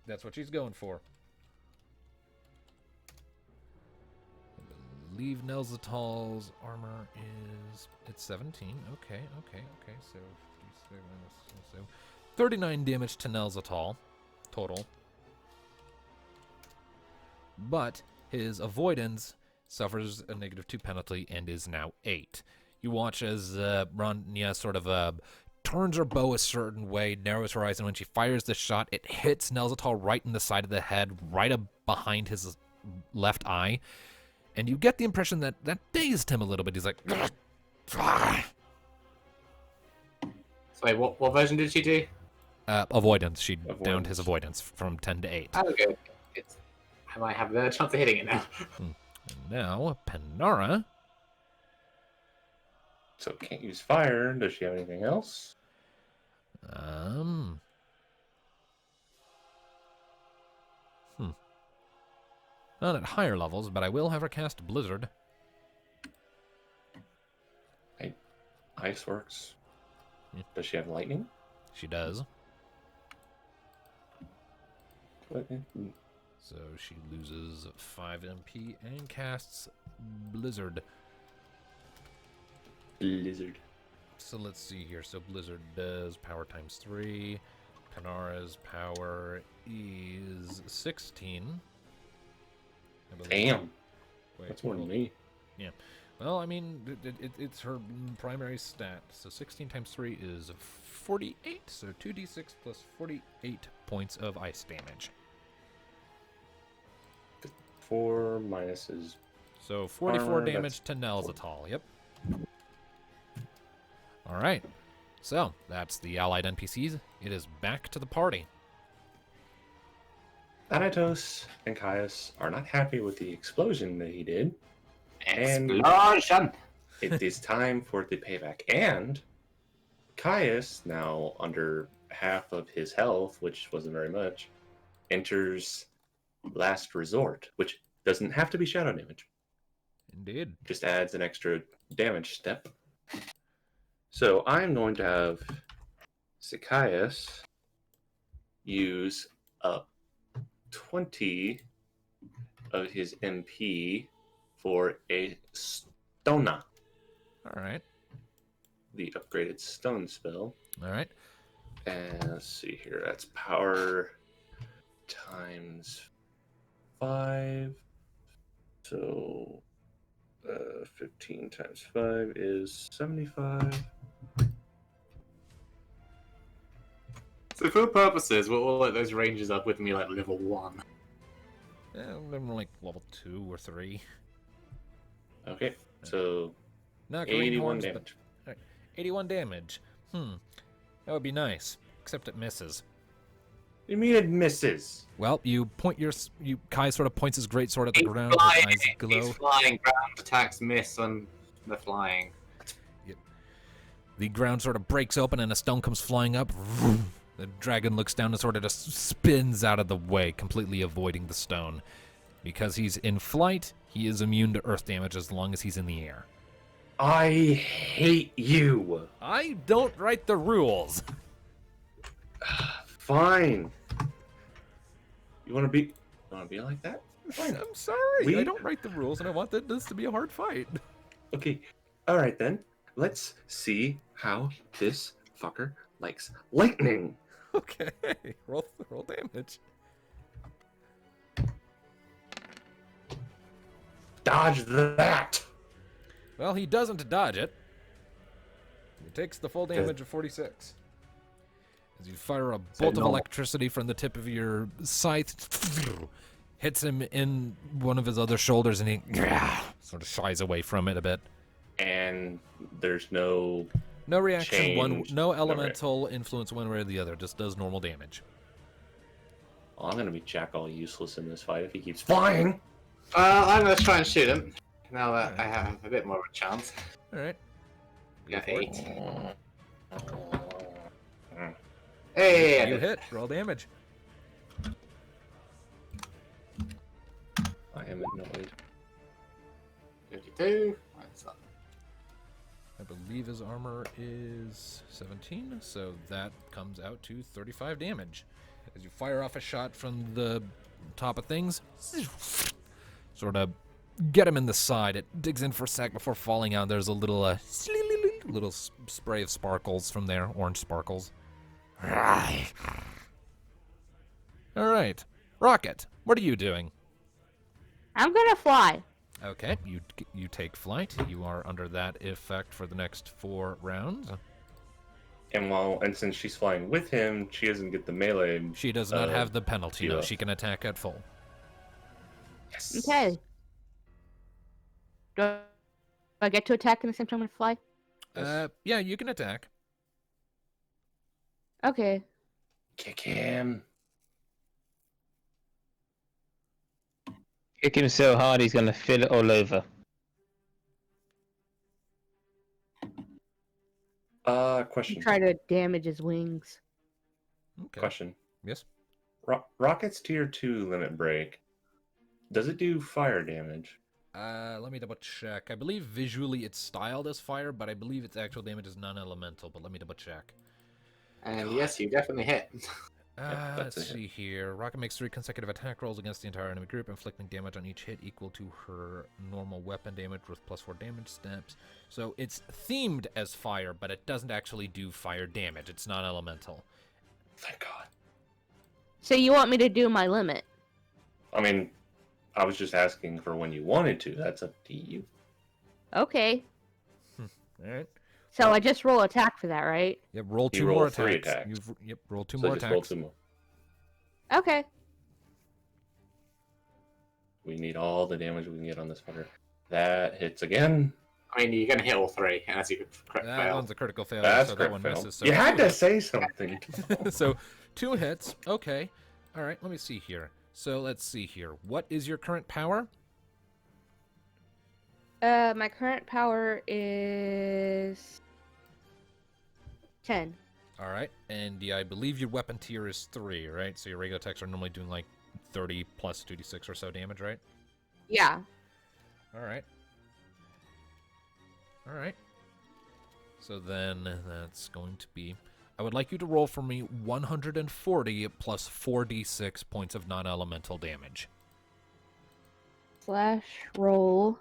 That's what she's going for. I believe Nelzatal's armor is... It's 17. Okay. So 39 damage to Nelzatal total. But his avoidance suffers a -2 penalty and is now 8. You watch as Rania sort of turns her bow a certain way, narrows her eyes, and when she fires the shot, it hits Nelzatal right in the side of the head, right up behind his left eye. And you get the impression that that dazed him a little bit. He's like... So wait, what version did she do? Avoidance. She downed his avoidance from 10 to 8. Oh, okay. I might have the chance of hitting it now. And now, Penara. So can't use fire. Does she have anything else? Not at higher levels, but I will have her cast Blizzard. Ice works. Yeah. Does she have lightning? She does. What? So she loses 5 MP and casts Blizzard. Blizzard. So let's see here. So Blizzard does power times 3. Panara's power is 16. I believe. Damn. Wait, That's more than hold- me. Yeah. Well, I mean, it's her primary stat. So 16 times 3 is 48. So 2d6 plus 48 points of ice damage. 4 minus is... So 44 Armor, damage to Nelzatal. Yep. All right. So that's the allied NPCs. It is back to the party. Thanatos and Caius are not happy with the explosion that he did. And Explosion! it is time for the payback. And Caius, now under half of his health, which wasn't very much, enters Last Resort, which doesn't have to be shadow damage. Indeed. Just adds an extra damage step. So I'm going to have Zacchaeus use up 20 of his MP for a Stona, All right. the upgraded stone spell. All right. And let's see here. That's power times 5. So 15 times 5 is 75. So for purposes, we'll let those rangers up with me like level 1. They're more like level 2 or 3. Okay, so Not 81 damage. 81 damage. That would be nice. Except it misses. You mean it misses? Well, Kai sort of points his greatsword at the He's ground. flying, His eyes glow. he's flying, ground attacks miss on the flying. The ground sort of breaks open and a stone comes flying up. The dragon looks down and sort of just spins out of the way, completely avoiding the stone. Because he's in flight, he is immune to earth damage as long as he's in the air. I hate you. I don't write the rules. Fine. You want to be like that? Fine. I'm sorry. We- I don't write the rules, and I want this to be a hard fight. Okay. All right then. Let's see how this fucker likes lightning. Okay, roll damage. Dodge that. Well, he doesn't dodge it. He takes the full damage of 46. As you fire a bolt of normal? electricity from the tip of your scythe, hits him in one of his other shoulders, and he sort of shies away from it a bit. And there's no. No reaction, Change. no elemental influence one way or the other, just does normal damage. Oh, I'm gonna be jack all useless in this fight if he keeps flying. I'm gonna try and shoot him. Now that I have a bit more of a chance. Alright. Yeah, for it. 8. Hey, I You did. hit, roll damage. I am annoyed. 52. What's that? I believe his armor is 17, so that comes out to 35 damage. As you fire off a shot from the top of things, sort of get him in the side. It digs in for a sec before falling out. There's a little little spray of sparkles from there, orange sparkles. All right, Rocket, what are you doing? I'm gonna fly. Okay, you take flight. You are under that effect for the next 4 rounds. And since she's flying with him, she doesn't get the melee. She does not have the penalty. No, debuff. she can attack at full. Yes. Okay. Do I get to attack in the same time when I fly? Yeah, you can attack. Okay. Kick him. Kick him so hard he's gonna feel it all over. Question. Try to damage his wings. Okay. Question. Yes. Rocket's tier 2 limit break. Does it do fire damage? Let me double check. I believe visually it's styled as fire, but I believe its actual damage is non-elemental. But let me double check. And yes, you definitely hit. that's Let's a hit. see here. Rocket makes 3 consecutive attack rolls against the entire enemy group, inflicting damage on each hit equal to her normal weapon damage with +4 damage steps. So it's themed as fire, but it doesn't actually do fire damage. It's non-elemental. Thank God. So you want me to do my limit? I mean, I was just asking for when you wanted to. That's up to you. Okay. All right. So I just roll attack for that, right? Yep. Roll You 2 roll more 3 attacks. attacks. Yep. Roll 2 So more just roll attacks. 2 more. Okay. We need all the damage we can get on this fucker. That hits again. I mean, you're gonna hit all 3, unless you That fail. one's a critical failure, That's so that crit one fail. misses. So You had 2 to say something. So 2 hits. Okay. All right. Let me see here. So let's see here. What is your current power? My current power is 10. All right. And yeah, I believe your weapon tier is 3, right? So your regular attacks are normally doing like 30 plus 2d6 or so damage, right? Yeah. All right. All right. So then that's going to be... I would like you to roll for me 140 plus 4d6 points of non-elemental damage. Slash roll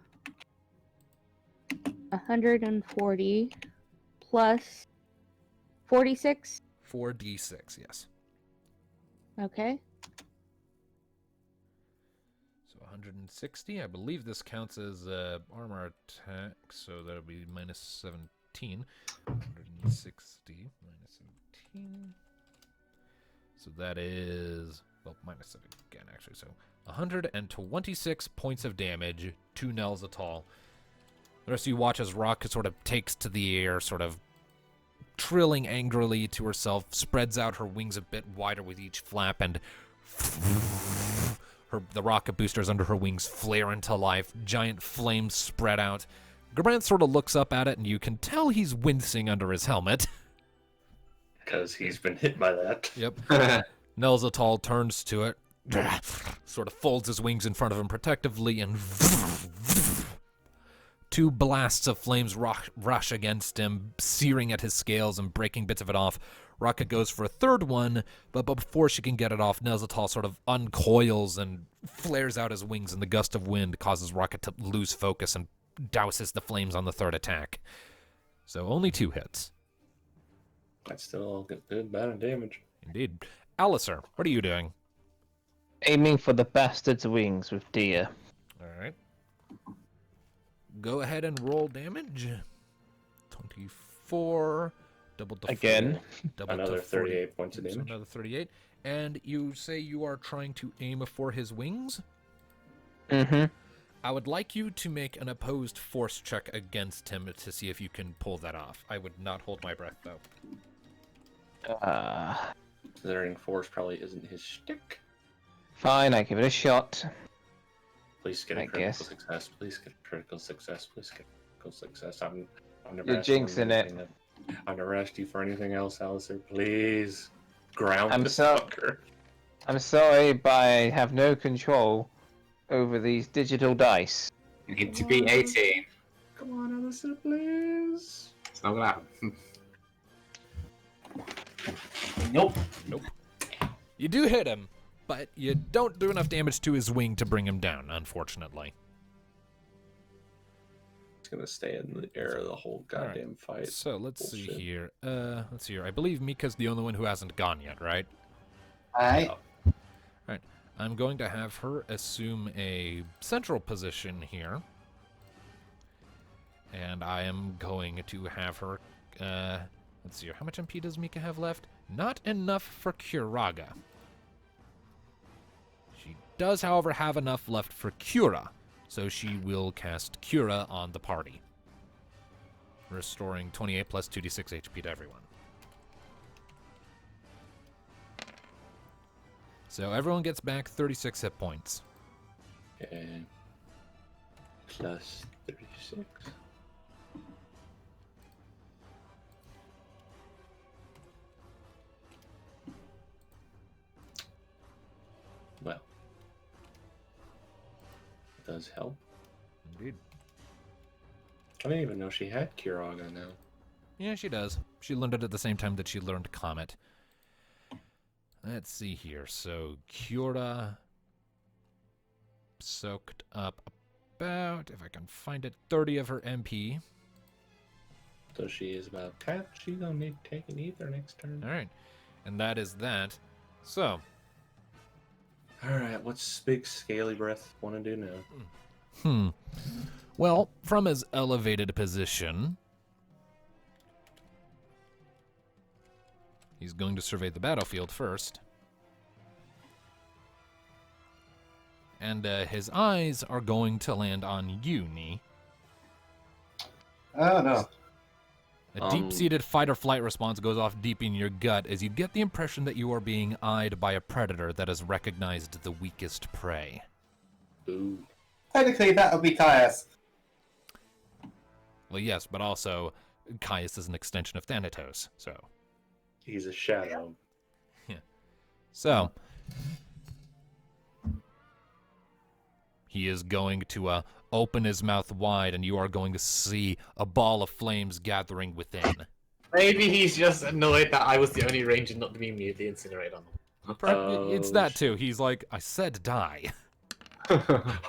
140 plus 46. 4d6, yes. Okay. So 160. I believe this counts as armor attack, so that'll be minus 17. 160 minus 17. So that is, well, minus 7 again, actually. So 126 points of damage to Nelzatal. The rest of you watch as Rock sort of takes to the air, sort of trilling angrily to herself, spreads out her wings a bit wider with each flap, and the rocket boosters under her wings flare into life. Giant flames spread out. Gabranth sort of looks up at it, and you can tell he's wincing under his helmet. Because he's been hit by that. Yep. Nelzatal turns to it, sort of folds his wings in front of him protectively, and two blasts of flames rush against him, searing at his scales and breaking bits of it off. Rocket goes for a third one, but before she can get it off, Nelzatal sort of uncoils and flares out his wings, and the gust of wind causes Rocket to lose focus and douses the flames on the third attack. So only 2 hits. That's still a good amount of damage. Indeed. Alistair, what are you doing? Aiming for the bastard's wings with deer. All right. Go ahead and roll damage. 24. Double the Again. Double Another to 40. 38 points of So damage. another 38. And you say you are trying to aim for his wings? Mm-hmm. I would like you to make an opposed force check against him to see if you can pull that off. I would not hold my breath, though. Considering force probably isn't his shtick. Fine, I give it a shot. Please get a I critical guess. success. Please get a critical success. Please get a critical success. I've never You're asked you jinxing it. anything I've never asked you for anything else, Alistair. Please. Ground I'm this so- fucker. I'm sorry, but I have no control over these digital dice. You need to be 18. Come on, Alistair, please. It's not gonna happen. Nope. You do hit him, but you don't do enough damage to his wing to bring him down, unfortunately. It's gonna stay in the air the whole goddamn fight. So let's see Bullshit. here. Let's see here. I believe Mika's the only one who hasn't gone yet, right? Alright. Right. I'm going to have her assume a central position here. And I am going to have her, let's see here. How much MP does Mika have left? Not enough for Curaga. She does, however, have enough left for Cura. So she will cast Cura on the party. Restoring 28 plus 2d6 HP to everyone. So everyone gets back 36 hit points. Okay. Plus 36. Well, it does help. Indeed. I didn't even know she had Kiraga now. Yeah, she does. She learned it at the same time that she learned Comet. Let's see here. So, Cura soaked up about, if I can find it, 30 of her MP. So she is about tapped. She don't need to take an ether next turn. All right. And that is that. So, Alright, what's Big Scaly Breath want to do now? well, from his elevated position, he's going to survey the battlefield first. And his eyes are going to land on you, Nee. Oh no. A deep-seated fight-or-flight response goes off deep in your gut as you get the impression that you are being eyed by a predator that has recognized the weakest prey. Ooh. Technically, that would be Caius. Well, yes, but also, Caius is an extension of Thanatos, so... He's a shadow. he is going to open his mouth wide, and you are going to see a ball of flames gathering within. Maybe he's just annoyed that I was the only ranger not to be immediately incinerated on It's that too. He's like, I said die.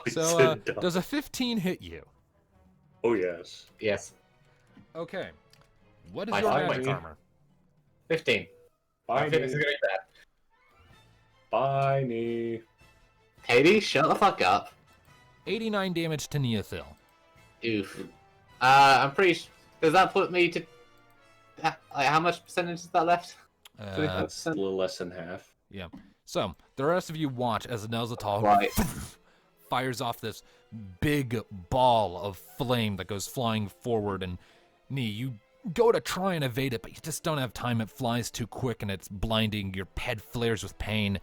He So, said die. does a 15 hit you? Oh, yes. Yes. Okay. What is My your five magic might- armor? 15. Bye, I think this is knee. going to be bad. Bye, knee. Katie, shut the fuck up. 89 damage to Neothil. Oof. I'm pretty does that put me to... Like, how much percentage is that left? That's a little less than half. Yeah. So, the rest of you watch as Nelzatal Right. fires off this big ball of flame that goes flying forward, and Nee, you go to try and evade it, but you just don't have time. It flies too quick, and it's blinding. Your head flares with pain,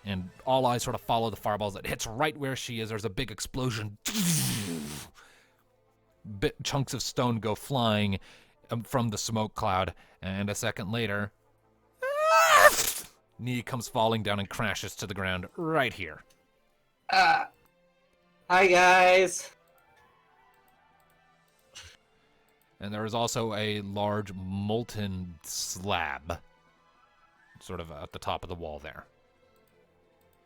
and all eyes sort of follow the fireballs. It hits right where she is. There's a big explosion. Chunks of stone go flying from the smoke cloud, and a second later, Nee comes falling down and crashes to the ground right here. Hi, guys. And there is also a large molten slab sort of at the top of the wall there.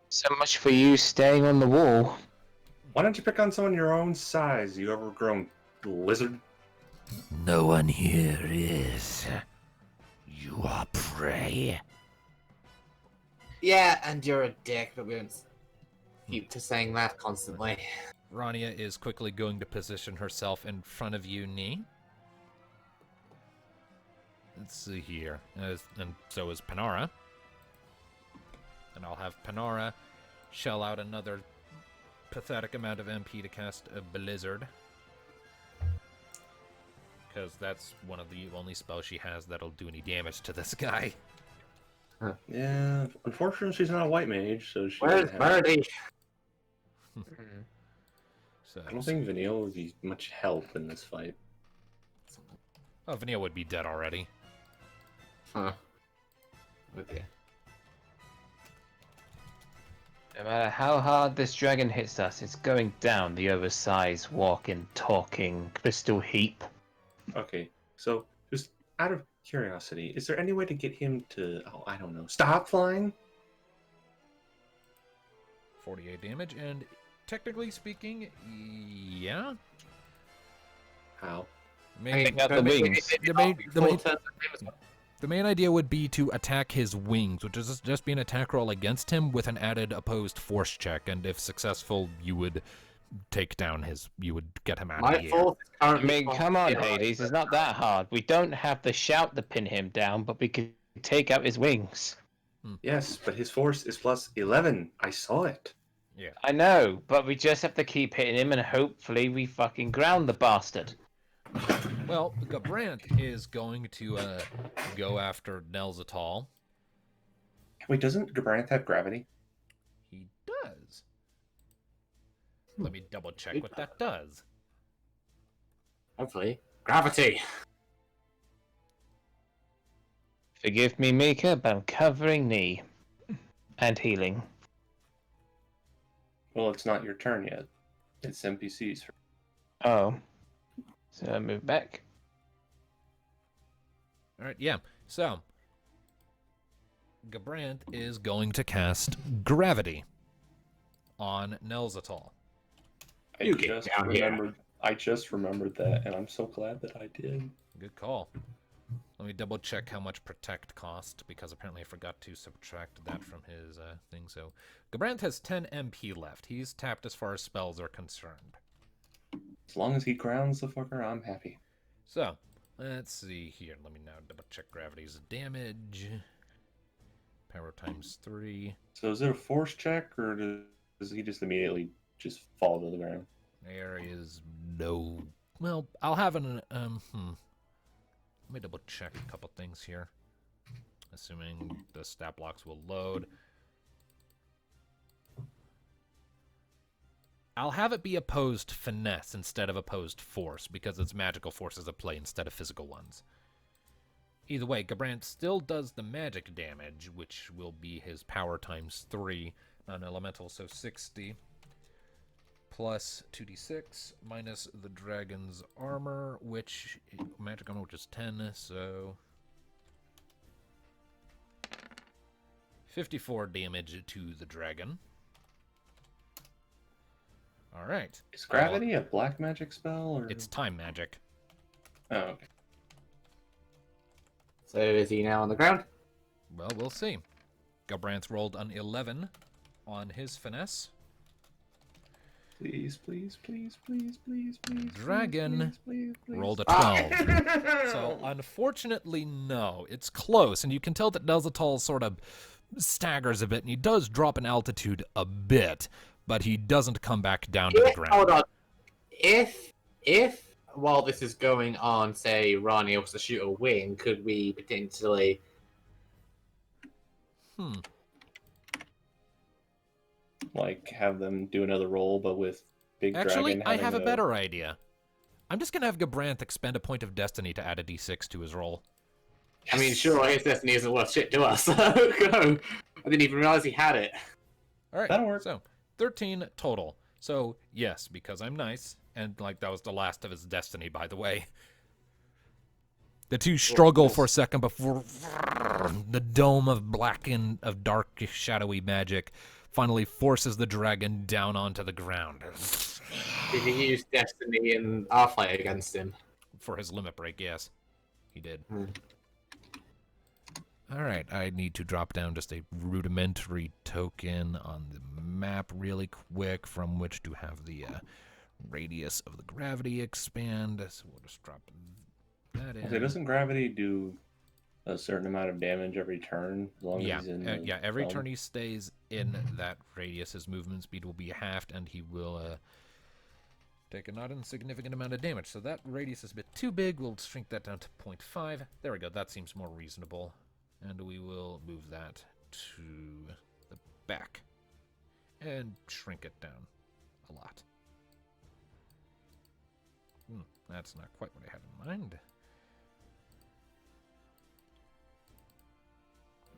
So much for you staying on the wall. Why don't you pick on someone your own size, you overgrown lizard? No one here is. You are prey. Yeah, and you're a dick, but we don't keep to saying that constantly. Rania is quickly going to position herself in front of you, Nee. Let's see here. And so is Panara. And I'll have Panara shell out another pathetic amount of MP to cast a Blizzard. Because that's one of the only spells she has that'll do any damage to this guy. Yeah, unfortunately she's not a white mage, so she Where's doesn't have... Birdie? So, I don't think Vanille would be much help in this fight. Oh, Vanille would be dead already. Huh. Okay. No matter how hard this dragon hits us, it's going down the oversized, walking, talking crystal heap. Okay, so just out of curiosity, is there any way to get him to, oh, I don't know, stop flying? 48 damage, and technically speaking, yeah. How? Pick out the wings. The main idea would be to attack his wings, which is just be an attack roll against him with an added opposed force check, and if successful, you would take down you would get him out of My the air. fault is I currently... mean, come on, Hades, it's not that hard. We don't have the shout to pin him down, but we could take out his wings. Yes, but his force is plus 11. I saw it. Yeah. I know, but we just have to keep hitting him, and hopefully we fucking ground the bastard. Well, Gabrant is going to go after Nelzatal. Wait, doesn't Gabranth have gravity? He does. Let me double check what that does. Hopefully. Gravity. Forgive me, Mika, but I'm covering knee. And healing. Well, it's not your turn yet. It's NPC's. Oh. So I move back. Alright, yeah. So, Gabrant is going to cast Gravity on Nelzatal. You get down here. I just remembered that, and I'm so glad that I did. Good call. Let me double check how much Protect cost, because apparently I forgot to subtract that from his thing. So, Gabrant has 10 MP left. He's tapped as far as spells are concerned. As long as he grounds the fucker, I'm happy. So, let's see here. Let me now double check Gravity's damage. Power times 3. So is it a force check, or does he just immediately just fall to the ground? There is no... Well, I'll have an... Let me double check a couple things here. Assuming the stat blocks will load. I'll have it be opposed finesse instead of opposed force, because it's magical forces at play instead of physical ones. Either way, Gabrant still does the magic damage, which will be his power times 3, non-elemental, so 60. plus 2d6 minus the dragon's armor, which magic armor, which is 10, so 54 damage to the dragon. All right. Is gravity a black magic spell, or It's time magic. Oh, okay. So is he now on the ground? Well, we'll see. Galbrantz rolled an 11 on his finesse. Please, please, please, please, please, please. Dragon please, rolled a 12. So, unfortunately, no. It's close, and you can tell that Nelzatal sort of staggers a bit, and he does drop in altitude a bit, but he doesn't come back down to the ground. Hold on. If while this is going on, say Rani wants to shoot a wing, could we potentially? Like have them do another roll, but with big Actually, dragon. I have a better idea. I'm just gonna have Galbrantz expend a point of destiny to add a d6 to his roll. I mean, sure, his destiny isn't worth shit to us. So go. I didn't even realize he had it. All right, That'll work. So 13 total. So yes, because I'm nice, and like that was the last of his destiny, by the way. The two struggle for a second before the dome of dark, shadowy magic finally forces the dragon down onto the ground. Did he use destiny in our fight against him? For his limit break, yes, he did. Hmm. All right, I need to drop down just a rudimentary token on the map really quick from which to have the radius of the gravity expand. So we'll just drop that in. Okay, doesn't gravity do a certain amount of damage every turn as long as he's in the every zone? turn he stays in that radius, his movement speed will be halved, and he will take a not insignificant amount of damage. So that radius is a bit too big. We'll shrink that down to 0.5. There we go. That seems more reasonable. And we will move that to the back and shrink it down a lot. That's not quite what I had in mind.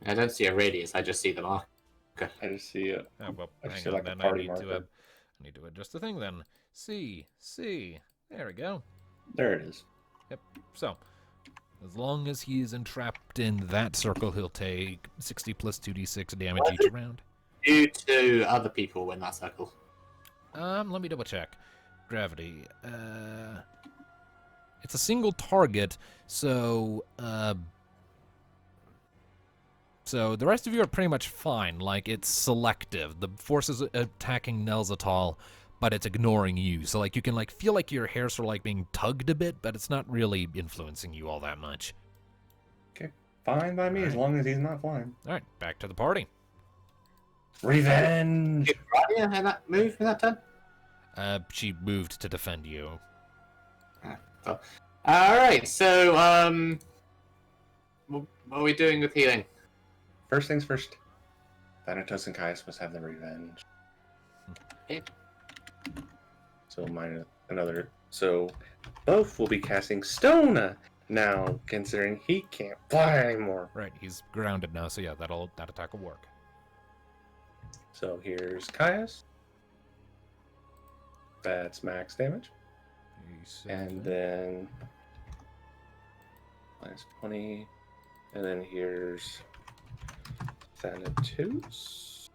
I don't see a radius. I just see the mark. I just see it. Oh, well, I just hang see on, like a then party I marker. need to adjust the thing then. C. There we go. There it is. Yep. So, as long as he is entrapped in that circle, he'll take 60 plus 2d6 damage each round. Do to other people in that circle. Let me double check. Gravity. It's a single target, so so the rest of you are pretty much fine. Like, it's selective. The force is attacking Nelzatal, but it's ignoring you. So, like, you can, like, feel like your hair's sort of, like, being tugged a bit, but it's not really influencing you all that much. Okay, fine by me as long as he's not flying. All right, back to the party. Revenge! Did Rania have that move in that turn? She moved to defend you. Oh. Alright, so, what are we doing with healing? First things first. Thanatos and Caius must have the revenge. Okay. So minus another. So both will be casting Stone now, considering he can't fly anymore. Right, he's grounded now, so yeah, that attack will work. So here's Caius. That's max damage. And then minus 20. And then here's Thanatos.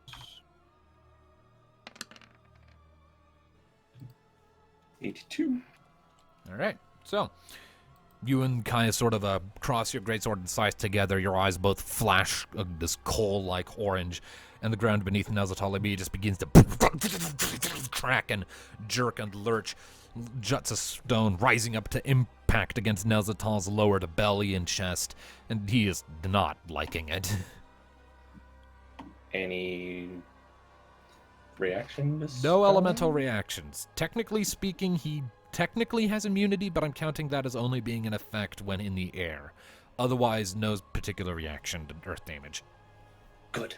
$82. All right, so you and Kaya sort of cross your greatsword and scythe together. Your eyes both flash this coal-like orange, and the ground beneath Nelzatal just begins to crack and jerk and lurch. Juts of stone rising up to impact against Nelzatal's lowered belly and chest, and he is not liking it. Any reaction? No elemental reactions. Technically speaking, he technically has immunity, but I'm counting that as only being in effect when in the air. Otherwise, no particular reaction to earth damage. Good.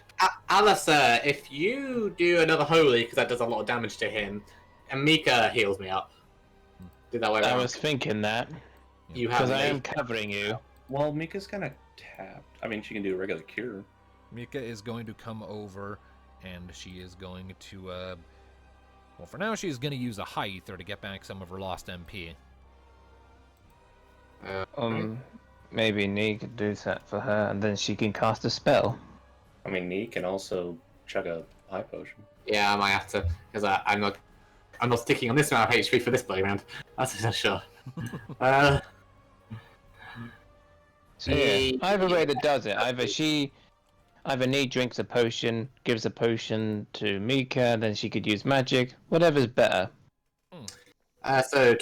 Alistair, if you do another holy, because that does a lot of damage to him, and Mika heals me up. Do that way I around. was thinking that. You have Because I am me. covering you. Well, Mika's kind of tapped. I mean, she can do a regular cure. Mika is going to come over, and she is going to Well, for now, she's going to use a high ether to get back some of her lost MP. Maybe Nee could do that for her, and then she can cast a spell. I mean, Nee can also chug a high potion. Yeah, I might have to, because I'm not sticking on this amount of HP for this bloody round. That's for sure. So yeah, either way that does it. Either Nee drinks a potion, gives a potion to Mika, then she could use magic. Whatever's better. So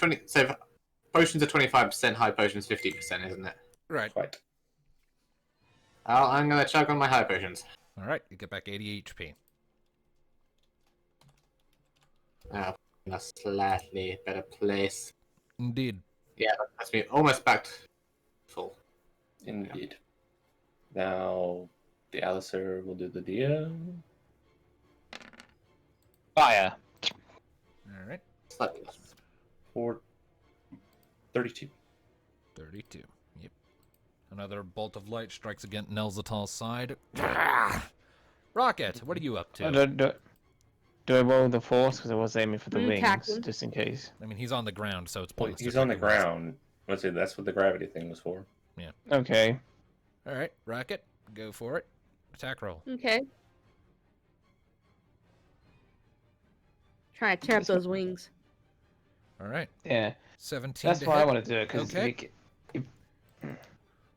potions are 25%, high potions 50%, isn't it? Right. Quite. I'm gonna chug on my high potions. All right, you get back 80 HP. In a slightly better place. Indeed. Yeah, that's me almost back to full. Indeed. Now, the Alistair will do the DM. Fire. All right. Slightly less. For 32. 32. Yep. Another bolt of light strikes against Nelzatal's side. Rocket, what are you up to? Do I roll the force? Because I was aiming for the Attack wings, him. just in case. I mean, he's on the ground, so it's Well, pointless. he's to on the attack him. ground. Let's say that's what the gravity thing was for. Okay. All right, Rocket, go for it. Attack roll. Okay. Trying to tear up those wings. All right. Yeah. 17 That's to why I hit. want to do it, because Okay.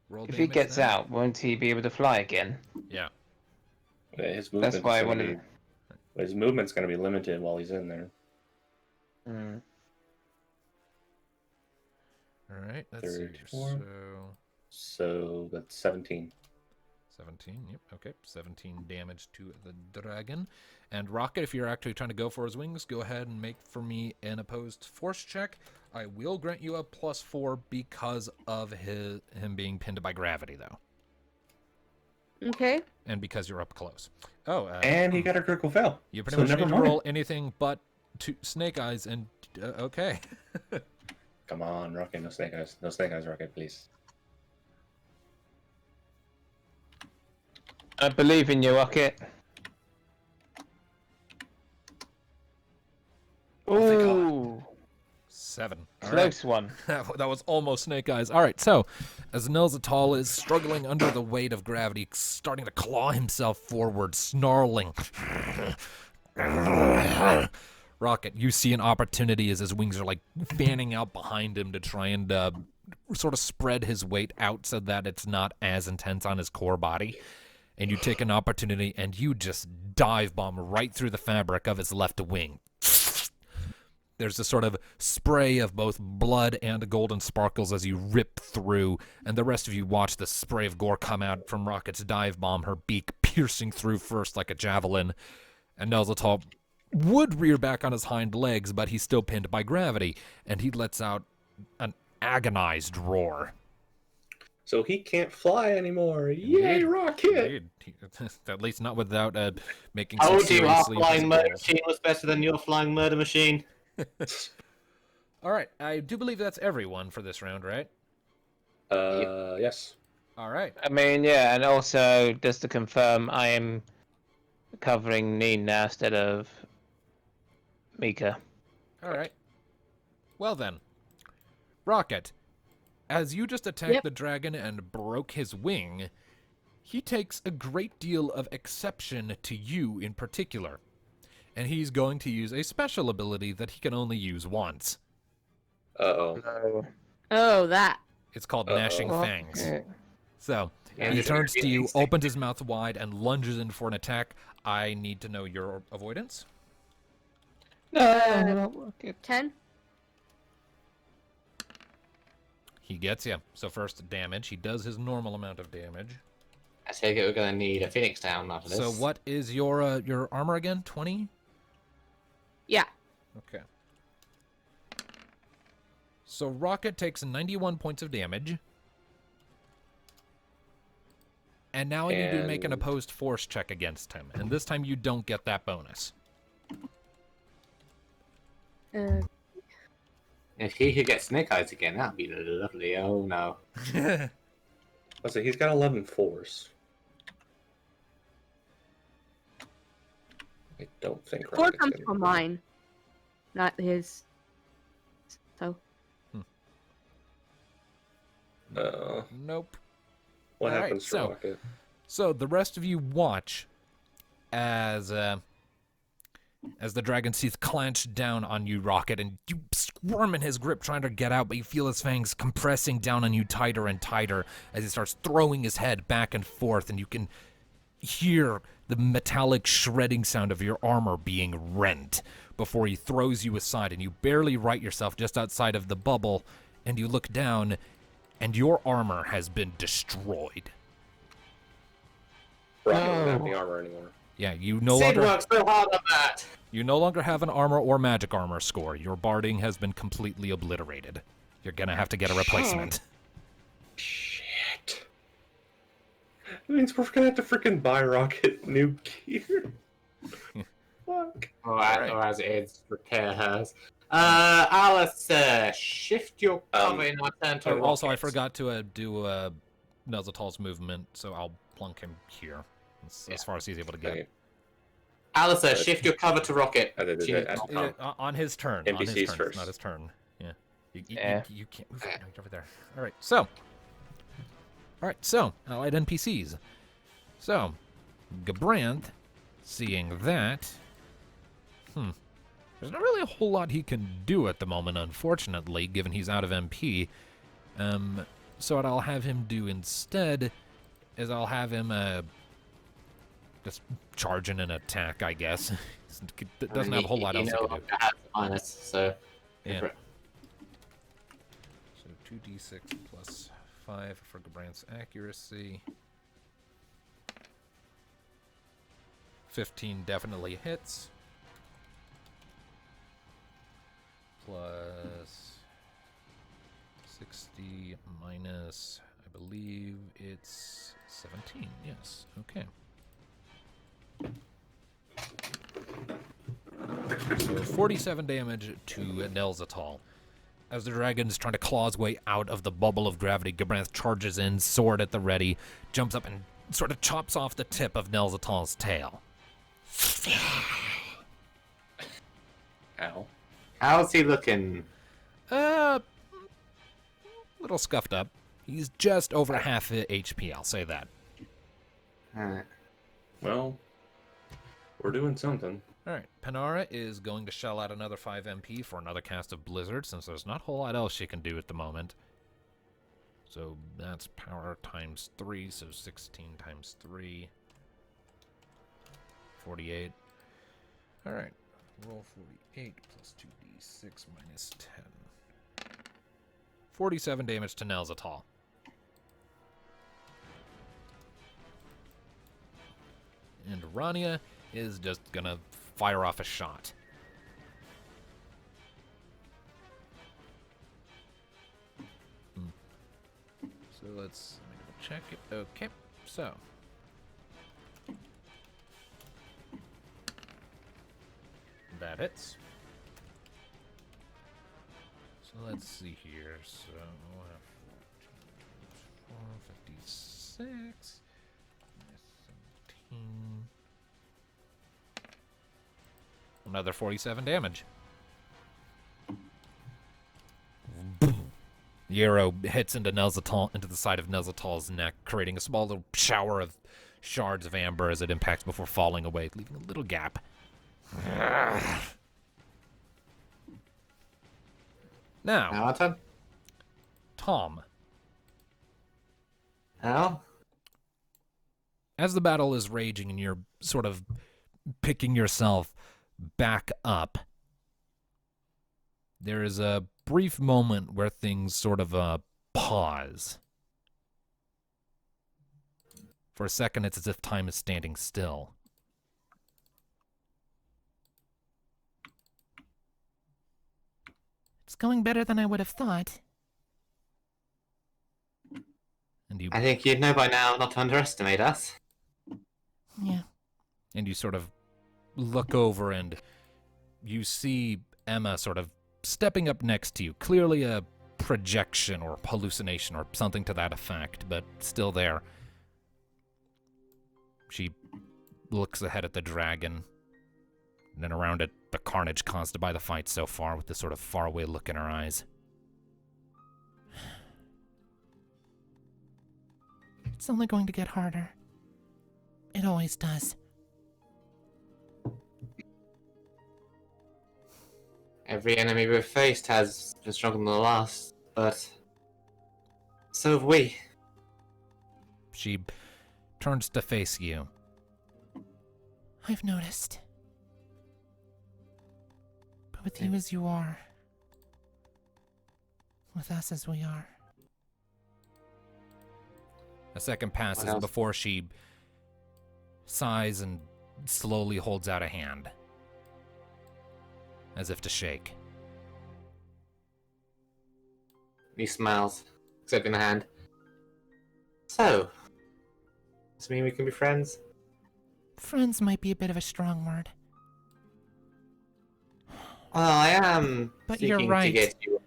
Roll if he damage gets then. out, won't he be able to fly again? Yeah. His movement. That's why I wanted. His movement's going to be limited while he's in there. Mm. All right, let's see. 34. So that's 17. 17, yep, okay. 17 damage to the dragon. And Rocket, if you're actually trying to go for his wings, go ahead and make for me an opposed force check. I will grant you a +4 because of him being pinned by gravity, though. Okay. And because you're up close. Oh, And he got a critical fail. you pretty so much never need to mind. roll anything but snake eyes, and okay. Come on, Rocket. No snake eyes. No snake eyes, Rocket, please. I believe in you, Rocket. Ooh, 7. All right. close one. That was almost snake eyes. All right, so as Nelzatal is struggling under the weight of gravity, starting to claw himself forward, snarling. Rocket, you see an opportunity as his wings are like fanning out behind him to try and sort of spread his weight out so that it's not as intense on his core body. And you take an opportunity and you just dive bomb right through the fabric of his left wing. There's a sort of spray of both blood and golden sparkles as you rip through, and the rest of you watch the spray of gore come out from Rocket's dive bomb, her beak piercing through first like a javelin. And Nelzatal would rear back on his hind legs, but he's still pinned by gravity, and he lets out an agonized roar. So he can't fly anymore. Yay, Rocket! Indeed. At least not without making some Told you our seriously flying murder physical. machine was better than your flying murder machine. All right, I do believe that's everyone for this round, right? Yes. All right. I mean, yeah, and also just to confirm, I am covering Neen now instead of Mika. All right. Well then, Rocket, as you just attacked Yep. the dragon and broke his wing, he takes a great deal of exception to you in particular. And he's going to use a special ability that he can only use once. Uh-oh. Oh, that. It's called Uh-oh. Gnashing Fangs. Okay. So, Yeah, he he's turns gonna to be you, instinct. opens his mouth wide, and lunges in for an attack. I need to know your avoidance. No, 10? He gets you. So first damage. He does his normal amount of damage. I take it we're gonna need a Phoenix down after this. So what is your armor again? 20? Yeah. Okay. So Rocket takes 91 points of damage. And now I need to make an And- opposed force check against him. And this time you don't get that bonus. If he could get Snake Eyes again, that'd be lovely. Oh no. Let's see, he's got 11 force. I don't think 4 Rocket's comes gonna- from mine. not his. So Nope. What All right, happens to so- Rocket? So the rest of you watch as the dragon's teeth clench down on you, Rocket, and you squirm in his grip trying to get out, but you feel his fangs compressing down on you tighter and tighter as he starts throwing his head back and forth, and you can hear the metallic shredding sound of your armor being rent before he throws you aside, and you barely right yourself just outside of the bubble, and you look down, and your armor has been destroyed. Rocket doesn't have any armor anymore. Yeah, you no Sid longer worked so hard on that. you no longer have an armor or magic armor score. Your barding has been completely obliterated. You're gonna have to get a replacement. Shit. That means we're gonna have to freaking buy Rocket new gear. Fuck. Or as it is, repair hers. Alice, shift your cover in our turn to Also, I rocket. forgot to do Nelzatal's movement, so I'll plunk him here as far as he's able to get. Okay. Alice, shift your cover to rocket. I did She- that. On his turn. On his NPCs turn. first. It's not his turn. Yeah. Yeah. You can't move. No, you're over there. All right. So. Allied NPCs. So, Gabranth, seeing that, there's not really a whole lot he can do at the moment, unfortunately, given he's out of MP. So what I'll have him do instead is I'll have him just charge in an attack, I guess. Doesn't have a whole lot else he can do. Minus, so Yeah. So 2d6 plus 5 for Gabranth's accuracy. 15 definitely hits. Plus 60 minus, I believe it's 17. Yes. Okay. So 47 damage to Nelzatal. As the dragon is trying to claw his way out of the bubble of gravity, Gabranth charges in, sword at the ready, jumps up and sort of chops off the tip of Nelzatal's tail. Ow. how's he looking? Little scuffed up. He's just over half HP, I'll say that. Alright. Well, we're doing something. Alright, Panara is going to shell out another 5 MP for another cast of Blizzard, since there's not a whole lot else she can do at the moment. So that's power times 3, so 16 times 3. 48. Alright, roll 48 plus 2d6 minus 10. 47 damage to Nelzatal. And Rania is just gonna fire off a shot. So let's check it. Okay, so. That hits. So let's see here. So we'll have 456. 17. Another 47 damage. The arrow hits into the side of Nelzatal's neck, creating a small little shower of shards of amber as it impacts before falling away, leaving a little gap. Now, Now our turn. Tom. Al? As the battle is raging and you're sort of picking yourself back up, there is a brief moment where things sort of pause. For a second, it's as if time is standing still. It's going better than I would have thought. And you I think you'd know by now not to underestimate us. Yeah. And you sort of look over and you see Emma sort of stepping up next to you. Clearly a projection or hallucination or something to that effect, but still there. She looks ahead at the dragon, And then around it, the carnage caused by the fight so far, with this sort of faraway look in her eyes. It's only going to get harder. It always does. Every enemy we've faced has been stronger than the last, but so have we. She turns to face you. I've noticed. But with you as you are, with us as we are. A second passes else? before she sighs and slowly holds out a hand, as if to shake. He smiles, accepting the hand. So, does this mean we can be friends? Friends might be a bit of a strong word. Well, I am But you're seeking right. to get you.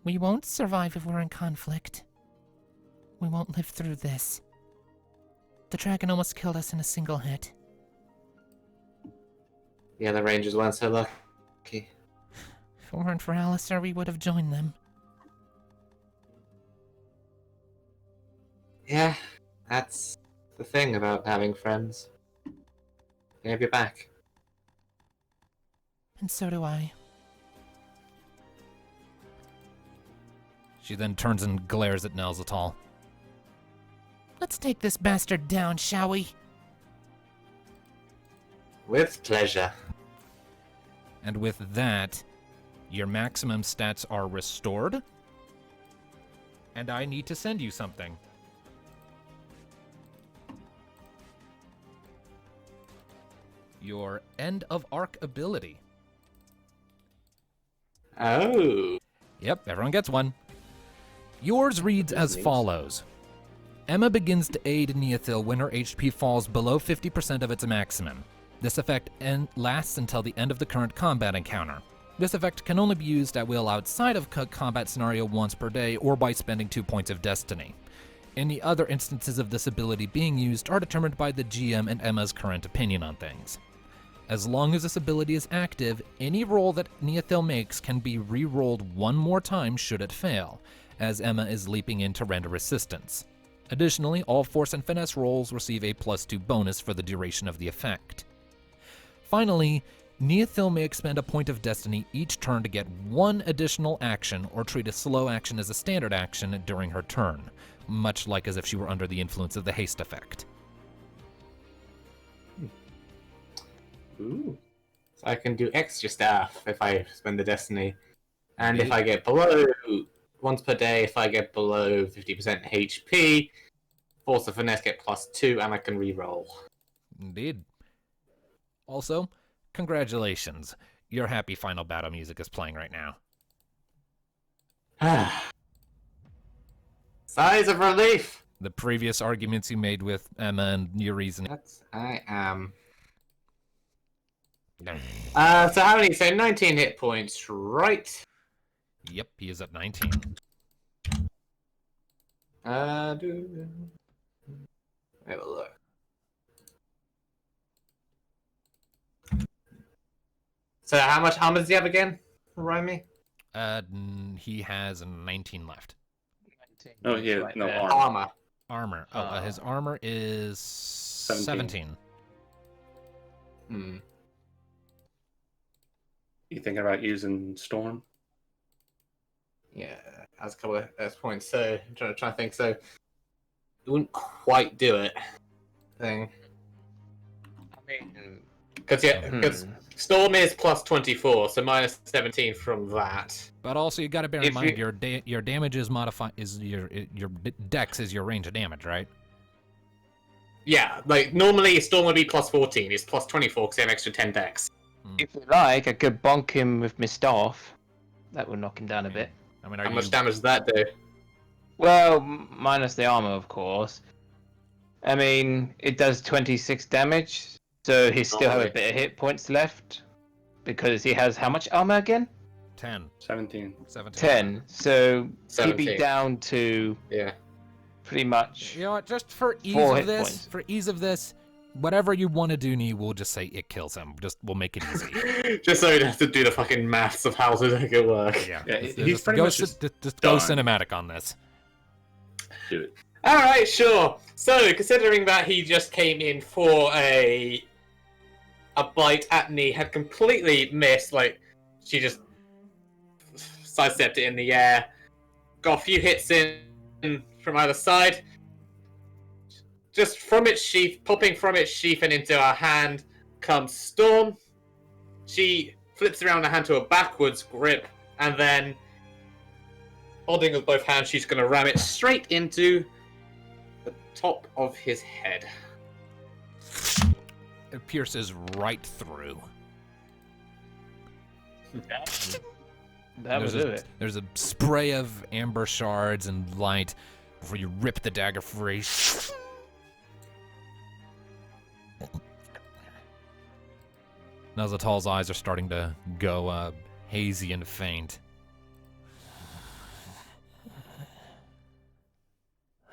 We won't survive if we're in conflict. We won't live through this. The dragon almost killed us in a single hit. The other rangers weren't so lucky. If it weren't for Alistair, we would have joined them. Yeah, that's the thing about having friends. They have your back. And so do I. She then turns and glares at Nelzatal. Let's take this bastard down, shall we? With pleasure. And with that, your maximum stats are restored. And I need to send you something. Your end of arc ability. Oh. Yep, everyone gets one. Yours reads as follows. Emma begins to aid Neothil when her HP falls below 50% of its maximum. This effect lasts until the end of the current combat encounter. This effect can only be used at will outside of combat scenario once per day or by spending 2 points of destiny. Any other instances of this ability being used are determined by the GM and Emma's current opinion on things. As long as this ability is active, any roll that Neothil makes can be re-rolled one more time should it fail, as Emma is leaping in to render assistance. Additionally, all force and finesse rolls receive a +2 bonus for the duration of the effect. Finally, Neothil may expend a point of destiny each turn to get one additional action or treat a slow action as a standard action during her turn, much like as if she were under the influence of the haste effect. Ooh. So I can do extra stuff if I spend the destiny. And if I get below once per day, if I get below 50% HP, force and finesse get +2, and I can re-roll. Indeed. Also, congratulations. Your happy final battle music is playing right now. Sighs of relief. The previous arguments you made with Emma and your reasoning. That's I am. So how many? So 19 hit points, right? Yep, he is at 19. Have a look. So how much armor does he have again? Remind me. He has 19 left. No, he has Right no there. armor. Armor. His armor is 17. Hmm. You thinking about using Storm? Yeah, as a couple of points. So I'm trying to think. So it wouldn't quite do it. Thing. I mean, Because Storm is +24, so -17 from that. But also, you got to bear in If mind you- your damage is modified. Is your dex is your range of damage, right? Yeah, like normally Storm would be +14. It's +24 because they have extra 10 dex. if you like, I could bonk him with my staff. That would knock him down a bit. I mean, How much damage does that do? Well, minus the armor, of course. I mean, it does 26 damage, so he still have a Alright. bit of hit points left. Because he has how much armor again? 10, 17. 17. 10. So he'd 17. be down to Yeah. pretty much. You know what? Just for ease 4 of hit this, points. for ease of this, whatever you want to do, Nee, we'll just say it kills him. We'll make it easy. Just so we don't have to do the fucking maths of how to make it work. Yeah, Yeah, just- he's just pretty go much ci- just just go done. cinematic on this. Do it. Alright, sure. So, considering that he just came in for a bite at knee, had completely missed, like, she just sidestepped it in the air, got a few hits in from either side. Just from its sheath, popping from its sheath and into her hand comes Storm. She flips around her hand to a backwards grip, and then, holding with both hands, she's going to ram it straight into the top of his head. It pierces right through. That would do it. There's a spray of amber shards and light before you rip the dagger free. Nazatal's eyes are starting to go hazy and faint.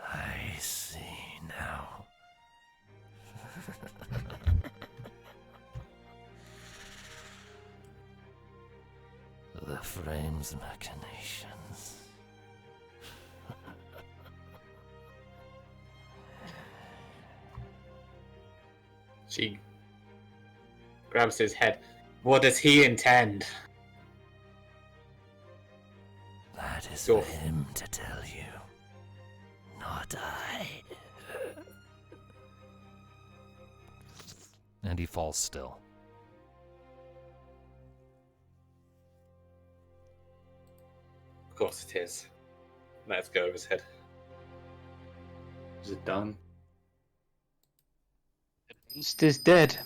I see now. The frame's machinations. She grabs his head. What does he intend? That is Sure. for him to tell you, not I. And he falls still. Of course it is. Let's go over his head. Is it done? Beast is dead.